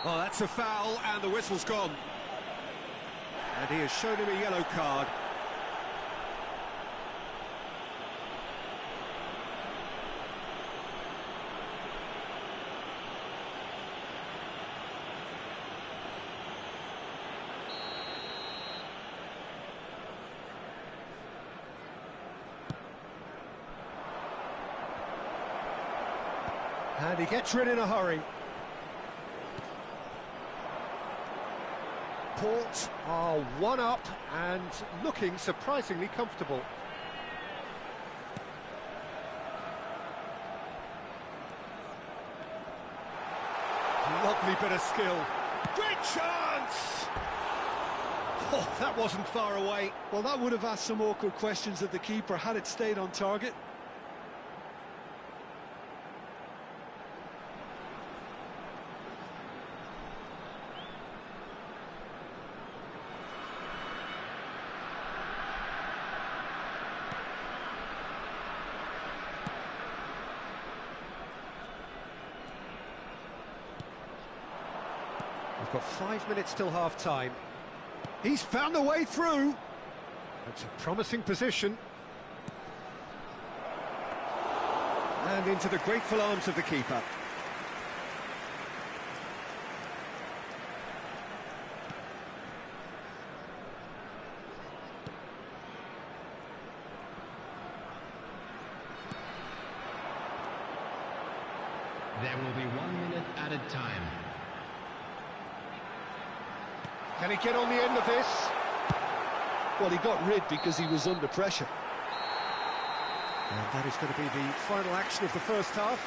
Oh, that's a foul, and the whistle's gone. And he has shown him a yellow card. And he gets rid in a hurry. Port are one up and looking surprisingly comfortable. Lovely bit of skill. Great chance! Oh, that wasn't far away. Well, that would have asked some awkward questions of the keeper had it stayed on target. We've got 5 minutes till half-time. He's found a way through. That's a promising position. And into the grateful arms of the keeper. There will be 1 minute added time. Can he get on the end of this? Well, he got rid because he was under pressure. And that is going to be the final action of the first half.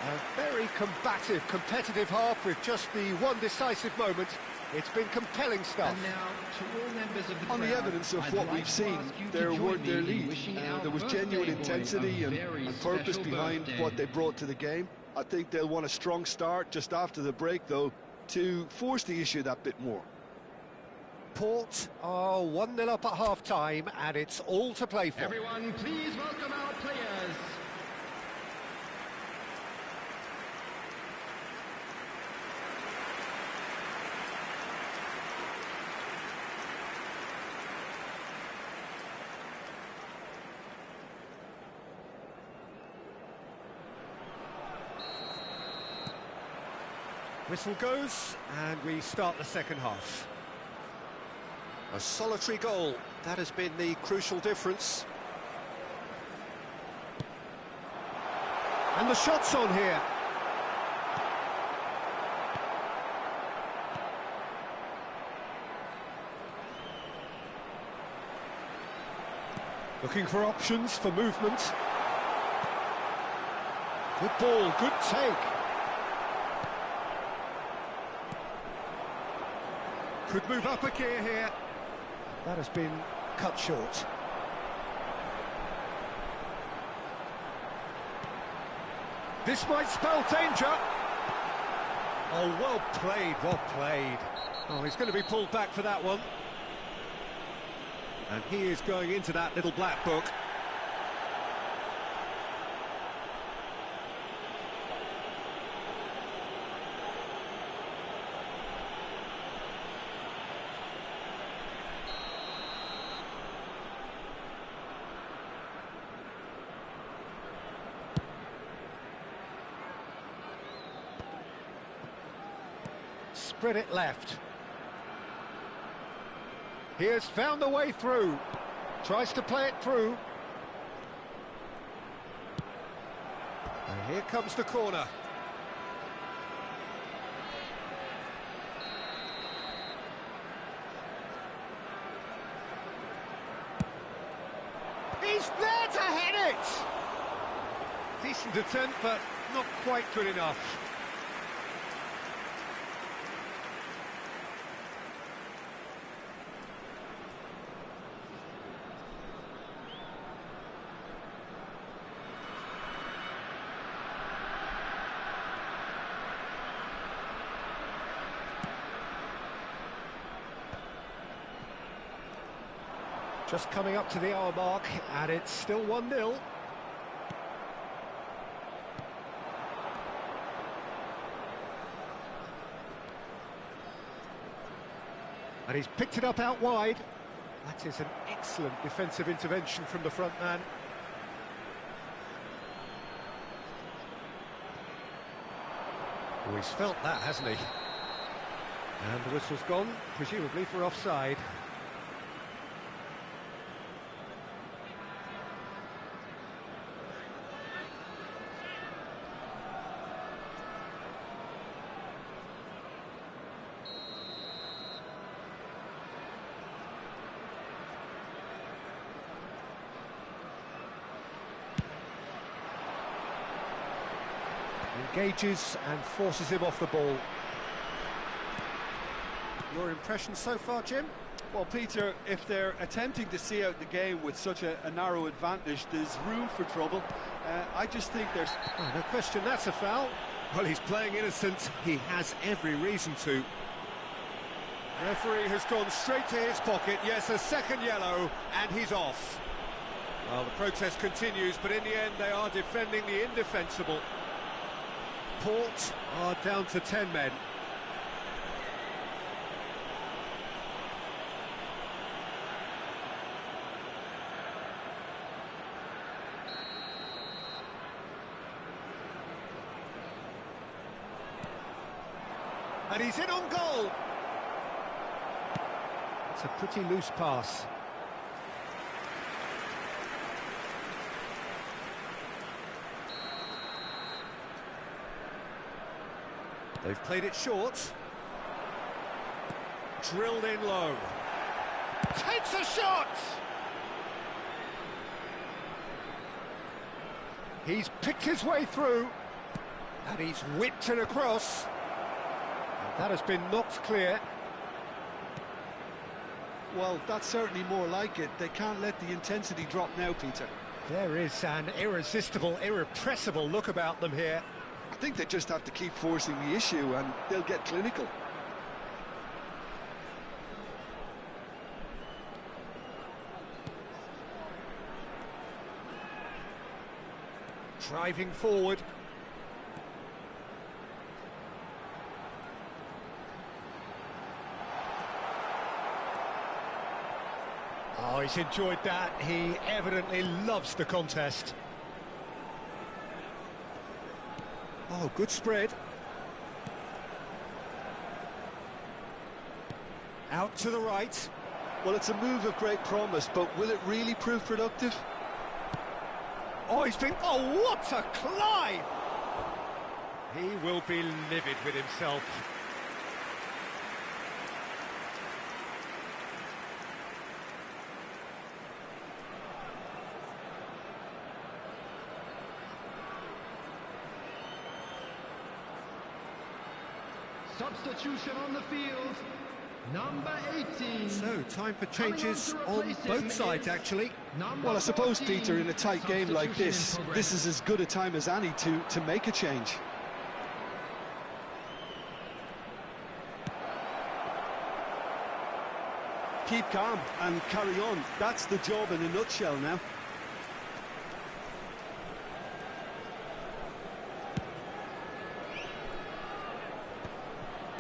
A very combative, competitive half with just the one decisive moment. It's been compelling stuff. And now, to all members of the On the crowd, evidence of I'd what like we've to seen, ask you to there join weren't their me in lead. wishing our There was birthday genuine boy intensity a and very purpose special behind birthday. what they brought to the game. I think they'll want a strong start just after the break, though, to force the issue that bit more. Port are 1-0 up at half-time, and it's all to play for. Everyone, please welcome our players. Whistle goes, and we start the second half. A solitary goal. That has been the crucial difference. And the shot's on here. Looking for options for movement. Good ball, good take. Could move up a gear here. That has been cut short. This might spell danger. Oh, well played, well played. Oh, he's going to be pulled back for that one. And he is going into that little black book. spread it left. He has found a way through. Tries to play it through. And here comes the corner. He's there to head it! Decent attempt, but not quite good enough. Just coming up to the hour mark, and it's still 1-0. And he's picked it up out wide. That is an excellent defensive intervention from the front man. Oh, he's felt that, hasn't he? And the whistle's gone, presumably for offside. Engages and forces him off the ball. Your impression so far, Jim? Well, Peter, if they're attempting to see out the game with such a narrow advantage, there's room for trouble. I just think there's... Oh, no question, that's a foul. Well, he's playing innocent. He has every reason to. Referee has gone straight to his pocket. Yes, a second yellow, and he's off. Well, the protest continues, but in the end, they are defending the indefensible. Port are down to 10 men. And he's in on goal. It's a pretty loose pass. They've played it short. Drilled in low. Takes a shot! He's picked his way through. And he's whipped it across. And that has been knocked clear. Well, that's certainly more like it. They can't let the intensity drop now, Peter. There is an irresistible, irrepressible look about them here. I think they just have to keep forcing the issue and they'll get clinical. Driving forward. Oh, he's enjoyed that. He evidently loves the contest. Oh, good spread. Out to the right. Well, it's a move of great promise, but will it really prove productive? Oh, he's been... Oh, what a climb! He will be livid with himself. Substitution on the field, number 18. So, time for changes on both sides, actually. Well, I suppose, Peter, in a tight game like this is as good a time as any to make a change. Keep calm and carry on. That's the job in a nutshell now.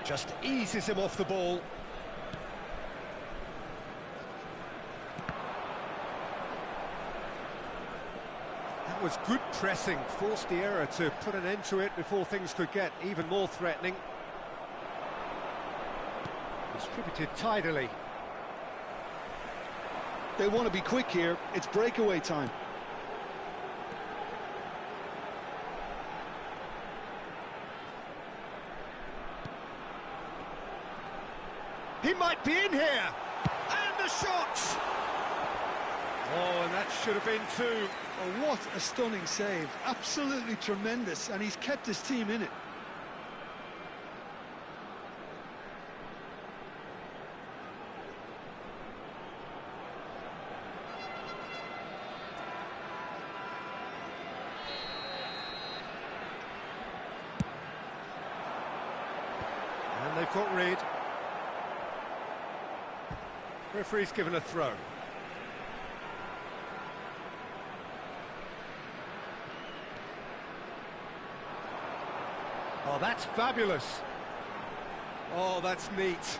Just eases him off the ball. That was good pressing, forced the error to put an end to it before things could get even more threatening. Distributed tidily. They want to be quick here. It's breakaway time. He might be in here. And the shot! Oh, and that should have been two. Oh, what a stunning save. Absolutely tremendous. And he's kept his team in it. And they've got rid. Referee's given a throw. Oh, that's fabulous. Oh, that's neat.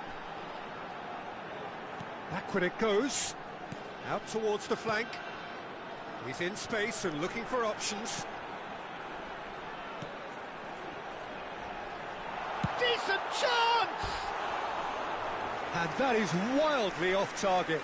Backward it goes. Out towards the flank. He's in space and looking for options. Decent chance! And that is wildly off target.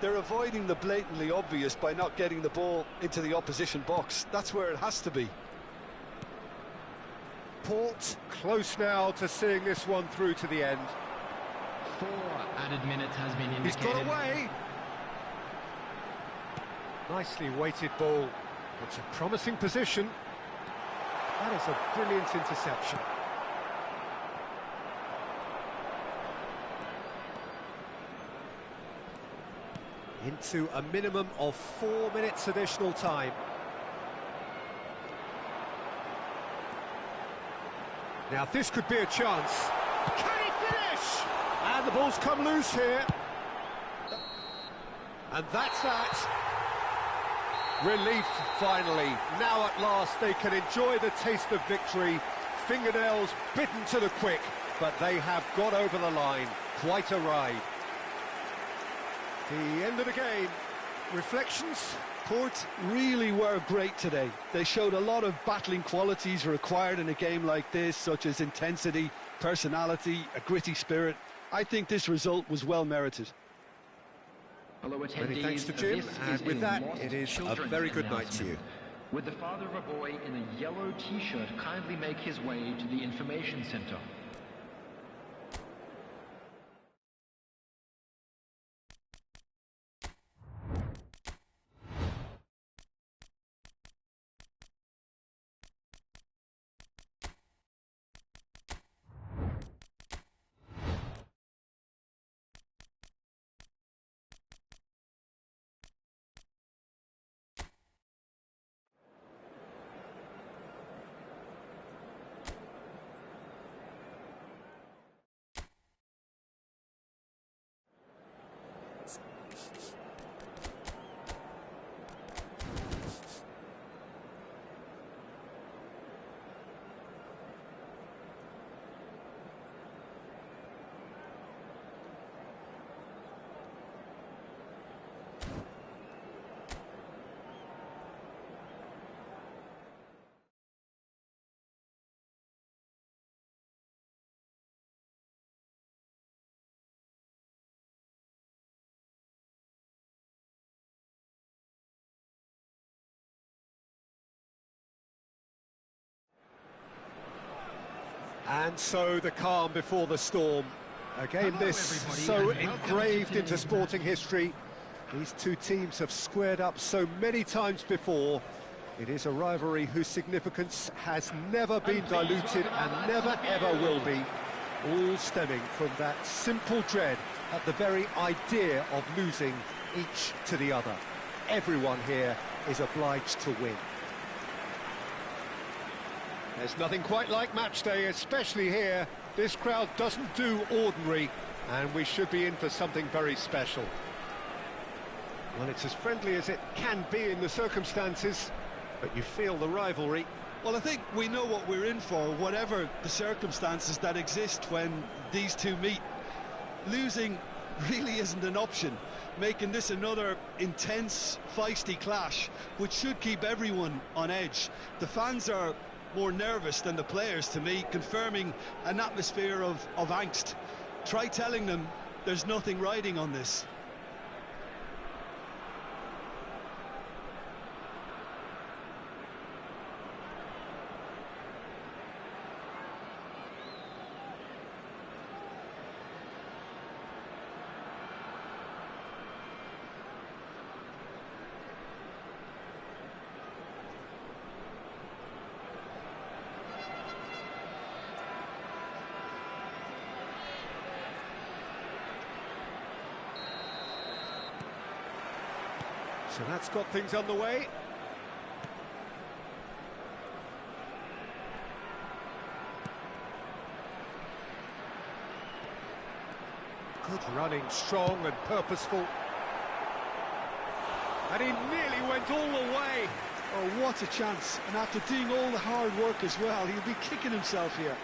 They're avoiding the blatantly obvious by not getting the ball into the opposition box. That's where it has to be. Port close now to seeing this one through to the end. 4 added minutes has been indicated. He's got away. Nicely weighted ball. It's a promising position. That is a brilliant interception. Into a minimum of 4 minutes additional time. Now this could be a chance. Can he finish? And the ball's come loose here. And that's that. Relief finally. Now at last they can enjoy the taste of victory. Fingernails bitten to the quick, but they have got over the line. Quite a ride. The end of the game. Reflections? Port really were great today. They showed a lot of battling qualities required in a game like this, such as intensity, personality, a gritty spirit. I think this result was well merited. Many thanks to Jim, and with that, it is a very good night to you. Would the father of a boy in a yellow t-shirt kindly make his way to the information center? And so the calm before the storm. A game this so engraved into sporting history. These two teams have squared up so many times before. It is a rivalry whose significance has never been diluted and never ever will be. All stemming from that simple dread at the very idea of losing each to the other. Everyone here is obliged to win. There's nothing quite like match day, especially here. This crowd doesn't do ordinary, and we should be in for something very special. Well, it's as friendly as it can be in the circumstances. But you feel the rivalry. Well, I think we know what we're in for, whatever the circumstances that exist when these two meet. Losing really isn't an option, making this another intense, feisty clash, which should keep everyone on edge. The fans are more nervous than the players, to me, confirming an atmosphere of angst. Try telling them there's nothing riding on this. So that's got things underway. Good running, strong and purposeful. And he nearly went all the way. Oh, what a chance. And after doing all the hard work as well, he'll be kicking himself here.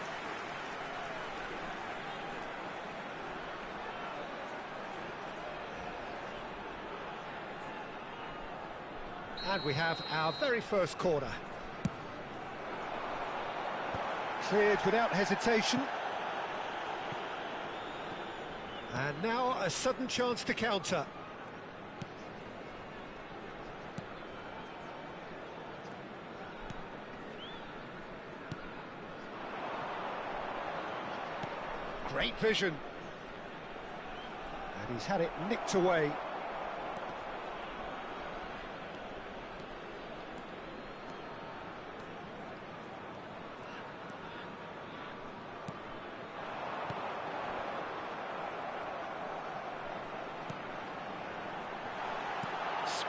And we have our very first corner. Cleared without hesitation. And now a sudden chance to counter. Great vision. And he's had it nicked away.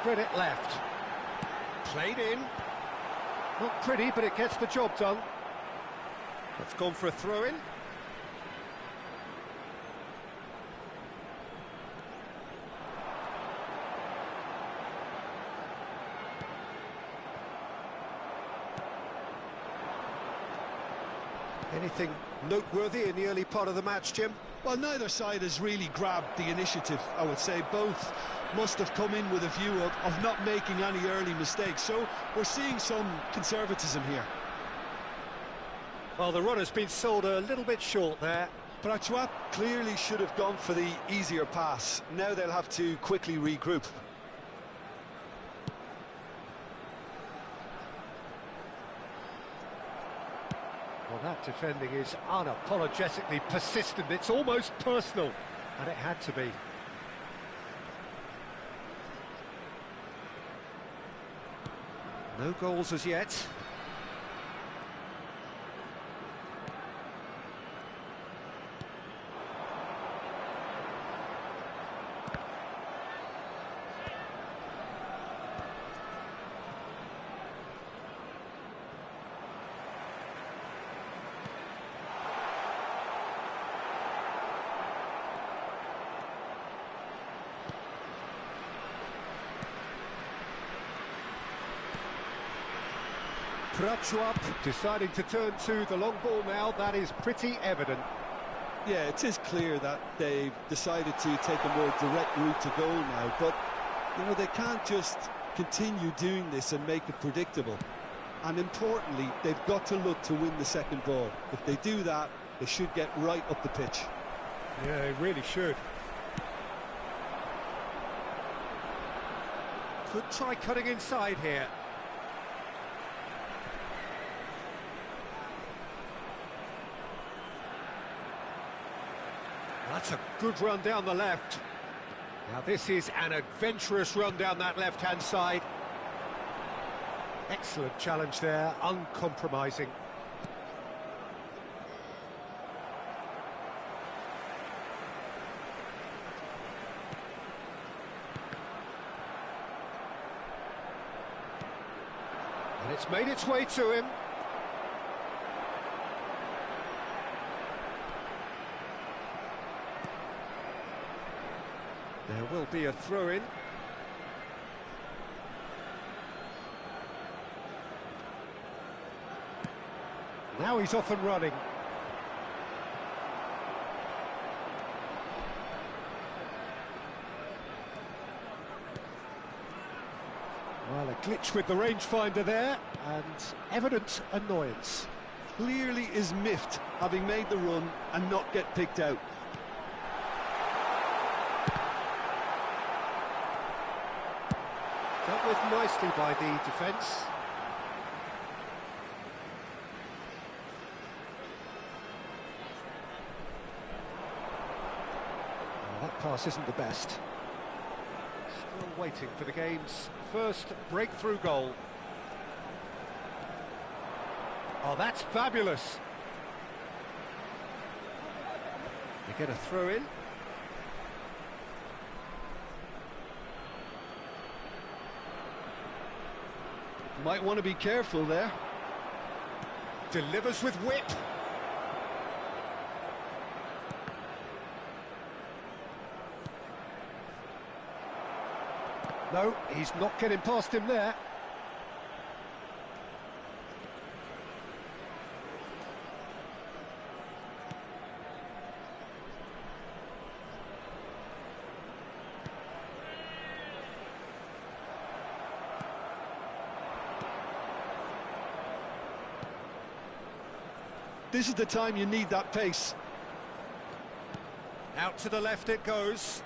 Spread it left. Played in. Not pretty, but it gets the job done. That's gone for a throw-in. Anything noteworthy in the early part of the match, Jim? Well, neither side has really grabbed the initiative, I would say. Both must have come in with a view of not making any early mistakes. So we're seeing some conservatism here. Well, the run has been sold a little bit short there. Prachuap clearly should have gone for the easier pass. Now they'll have to quickly regroup. Well, that defending is unapologetically persistent. It's almost personal, and it had to be. No goals as yet. Prachuap deciding to turn to the long ball now. That is pretty evident. Yeah, it is clear that they've decided to take a more direct route to goal now, but you know, they can't just continue doing this and make it predictable. And importantly, they've got to look to win the second ball. If they do that, they should get right up the pitch. Yeah, they really should. Could try cutting inside here. That's a good run down the left. Now this is an adventurous run down that left-hand side. Excellent challenge there, uncompromising. And it's made its way to him. There will be a throw-in. Now he's off and running. Well, a glitch with the rangefinder there, and evident annoyance. Clearly is miffed, having made the run and not get picked out. Dealt with nicely by the defence. That pass isn't the best. Still waiting for the game's first breakthrough goal. Oh, that's fabulous. They get a throw in. Might want to be careful there. Delivers with whip. No, he's not getting past him there. This is the time you need that pace. Out to the left it goes.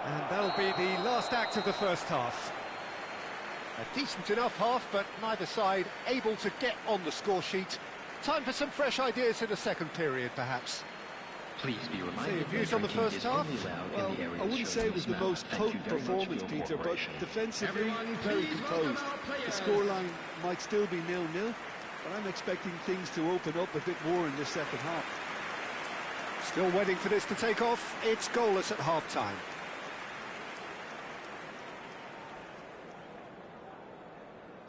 And that'll be the last act of the first half. A decent enough half, but neither side able to get on the score sheet. Time for some fresh ideas in the second period, perhaps. Please be reminded. So your views on the first half? Well, I wouldn't say it was the most potent performance, Peter, but defensively, very composed. The scoreline might still be 0-0, but I'm expecting things to open up a bit more in this second half. Still waiting for this to take off. It's goalless at half-time.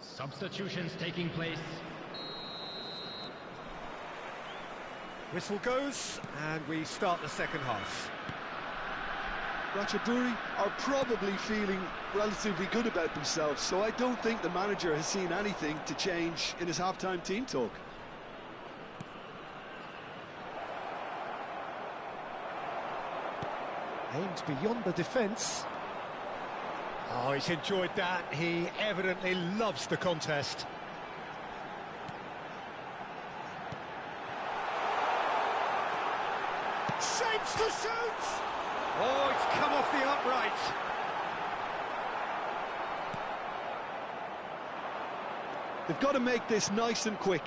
Substitutions taking place. Whistle goes, and we start the second half. Ratchaburi are probably feeling relatively good about themselves, so I don't think the manager has seen anything to change in his half-time team talk. Aims beyond the defence. Oh, he's enjoyed that. He evidently loves the contest. Shapes to shoot! Oh, it's come off the upright. They've got to make this nice and quick.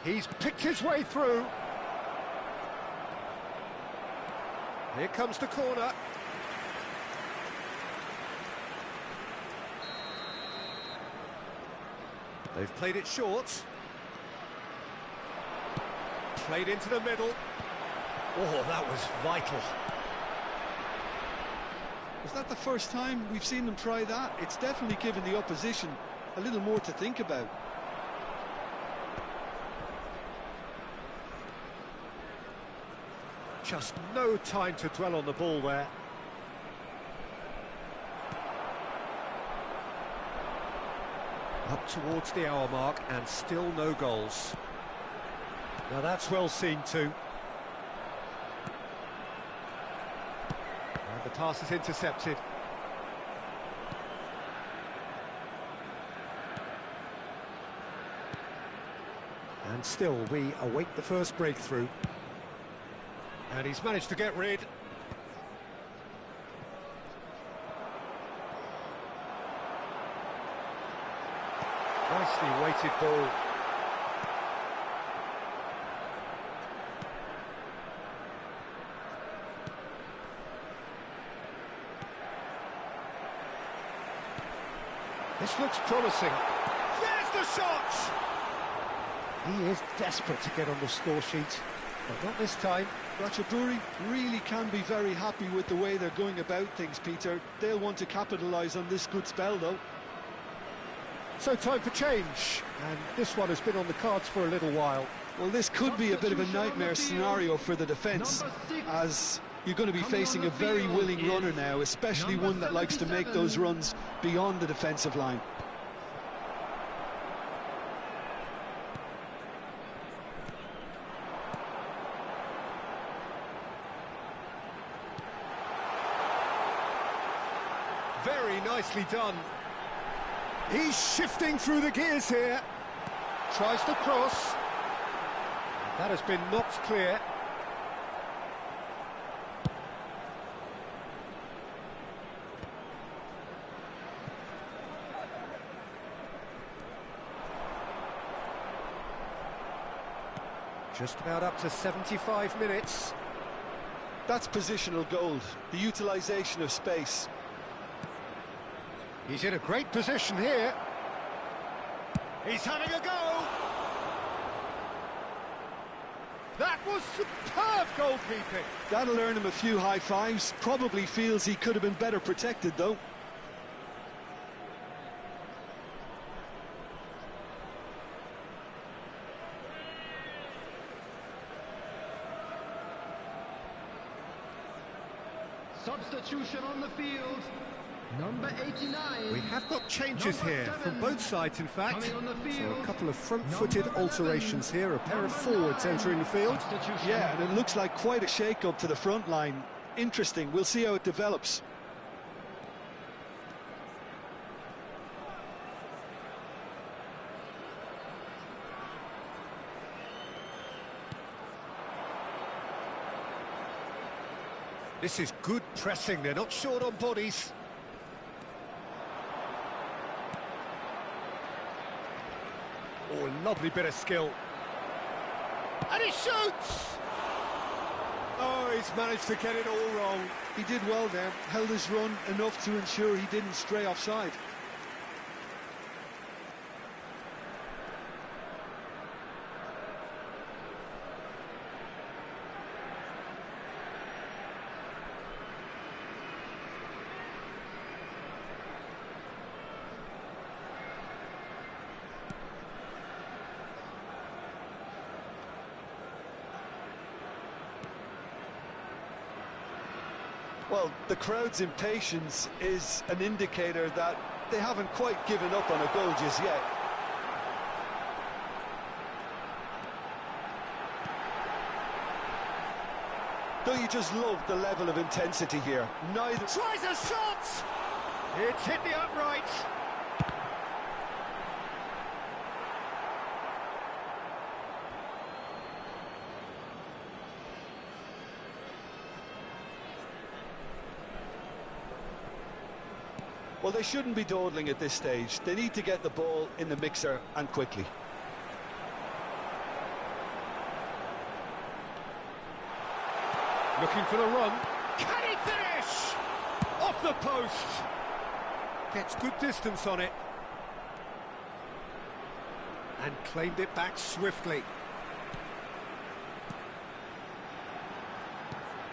He's picked his way through. Here comes the corner. They've played it short. Played into the middle. Oh, that was vital. Is that the first time we've seen them try that? It's definitely given the opposition a little more to think about. Just no time to dwell on the ball there. Up towards the hour mark and still no goals. Now that's well seen too. And the pass is intercepted. And still we await the first breakthrough. And he's managed to get rid. Nicely weighted ball. This looks promising. There's the shot! He is desperate to get on the score sheet, but not this time. Ratchaburi really can be very happy with the way they're going about things, Peter. They'll want to capitalise on this good spell, though. So time for change, and this one has been on the cards for a little while. Well, this could be a bit of a nightmare scenario for the defence, as you're going to be facing a very willing runner now, especially one that likes to make those runs beyond the defensive line. Very nicely done. He's shifting through the gears here. Tries the cross. That has been knocked clear. Just about up to 75 minutes. That's positional gold, the utilisation of space. He's in a great position here. He's having a go. That was superb goalkeeping. That'll earn him a few high fives. Probably feels he could have been better protected, though. Substitution on the field. Number 89. We have got changes here from both sides, in fact. Coming on the So field, a couple of front-footed alterations here, a pair of forwards entering the field. Yeah, and it looks like quite a shake-up to the front line. Interesting, we'll see how it develops. This is good pressing, they're not short on bodies. Oh, lovely bit of skill. And he shoots! Oh, he's managed to get it all wrong. He did well there, held his run enough to ensure he didn't stray offside. Well, the crowd's impatience is an indicator that they haven't quite given up on a goal just yet. Don't you just love the level of intensity here? Neither... Tries a shot! It's hit the upright. Well, they shouldn't be dawdling at this stage. They need to get the ball in the mixer and quickly. Looking for the run. Can he finish? Off the post. Gets good distance on it. And claimed it back swiftly.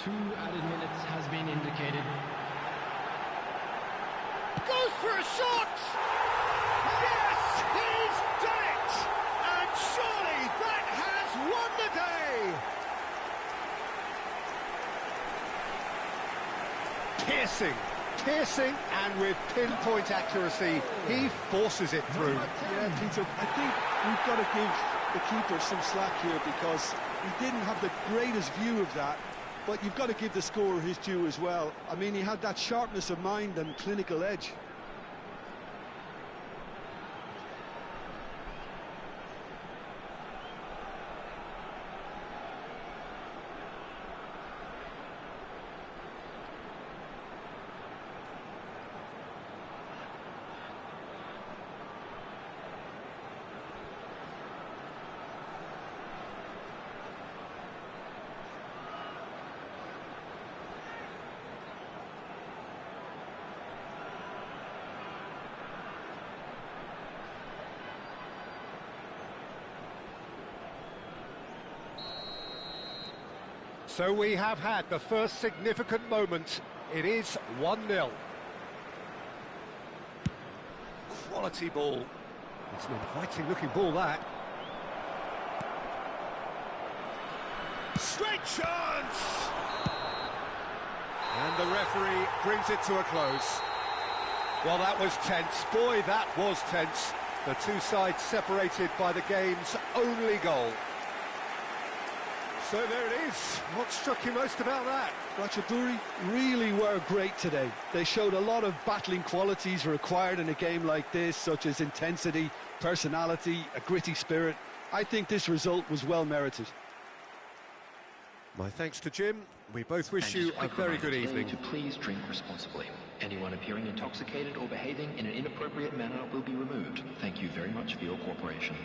2 added minutes has been indicated. Goes for a shot! Yes, he's done it! And surely that has won the day! Piercing, and with pinpoint accuracy, he forces it through. Yeah, Peter, I think we've got to give the keeper some slack here because he didn't have the greatest view of that, but you've got to give the scorer his due as well. I mean, he had that sharpness of mind and clinical edge. So we have had the first significant moment. It is 1-0. Quality ball. It's an inviting-looking ball, that. Straight chance! And the referee brings it to a close. Well, that was tense. Boy, that was tense. The two sides separated by the game's only goal. So there it is. What struck you most about that? Ratchaburi really were great today. They showed a lot of battling qualities required in a game like this, such as intensity, personality, a gritty spirit. I think this result was well merited. My thanks to Jim. We both wish you a very good evening. To please drink responsibly. Anyone appearing intoxicated or behaving in an inappropriate manner will be removed. Thank you very much for your cooperation.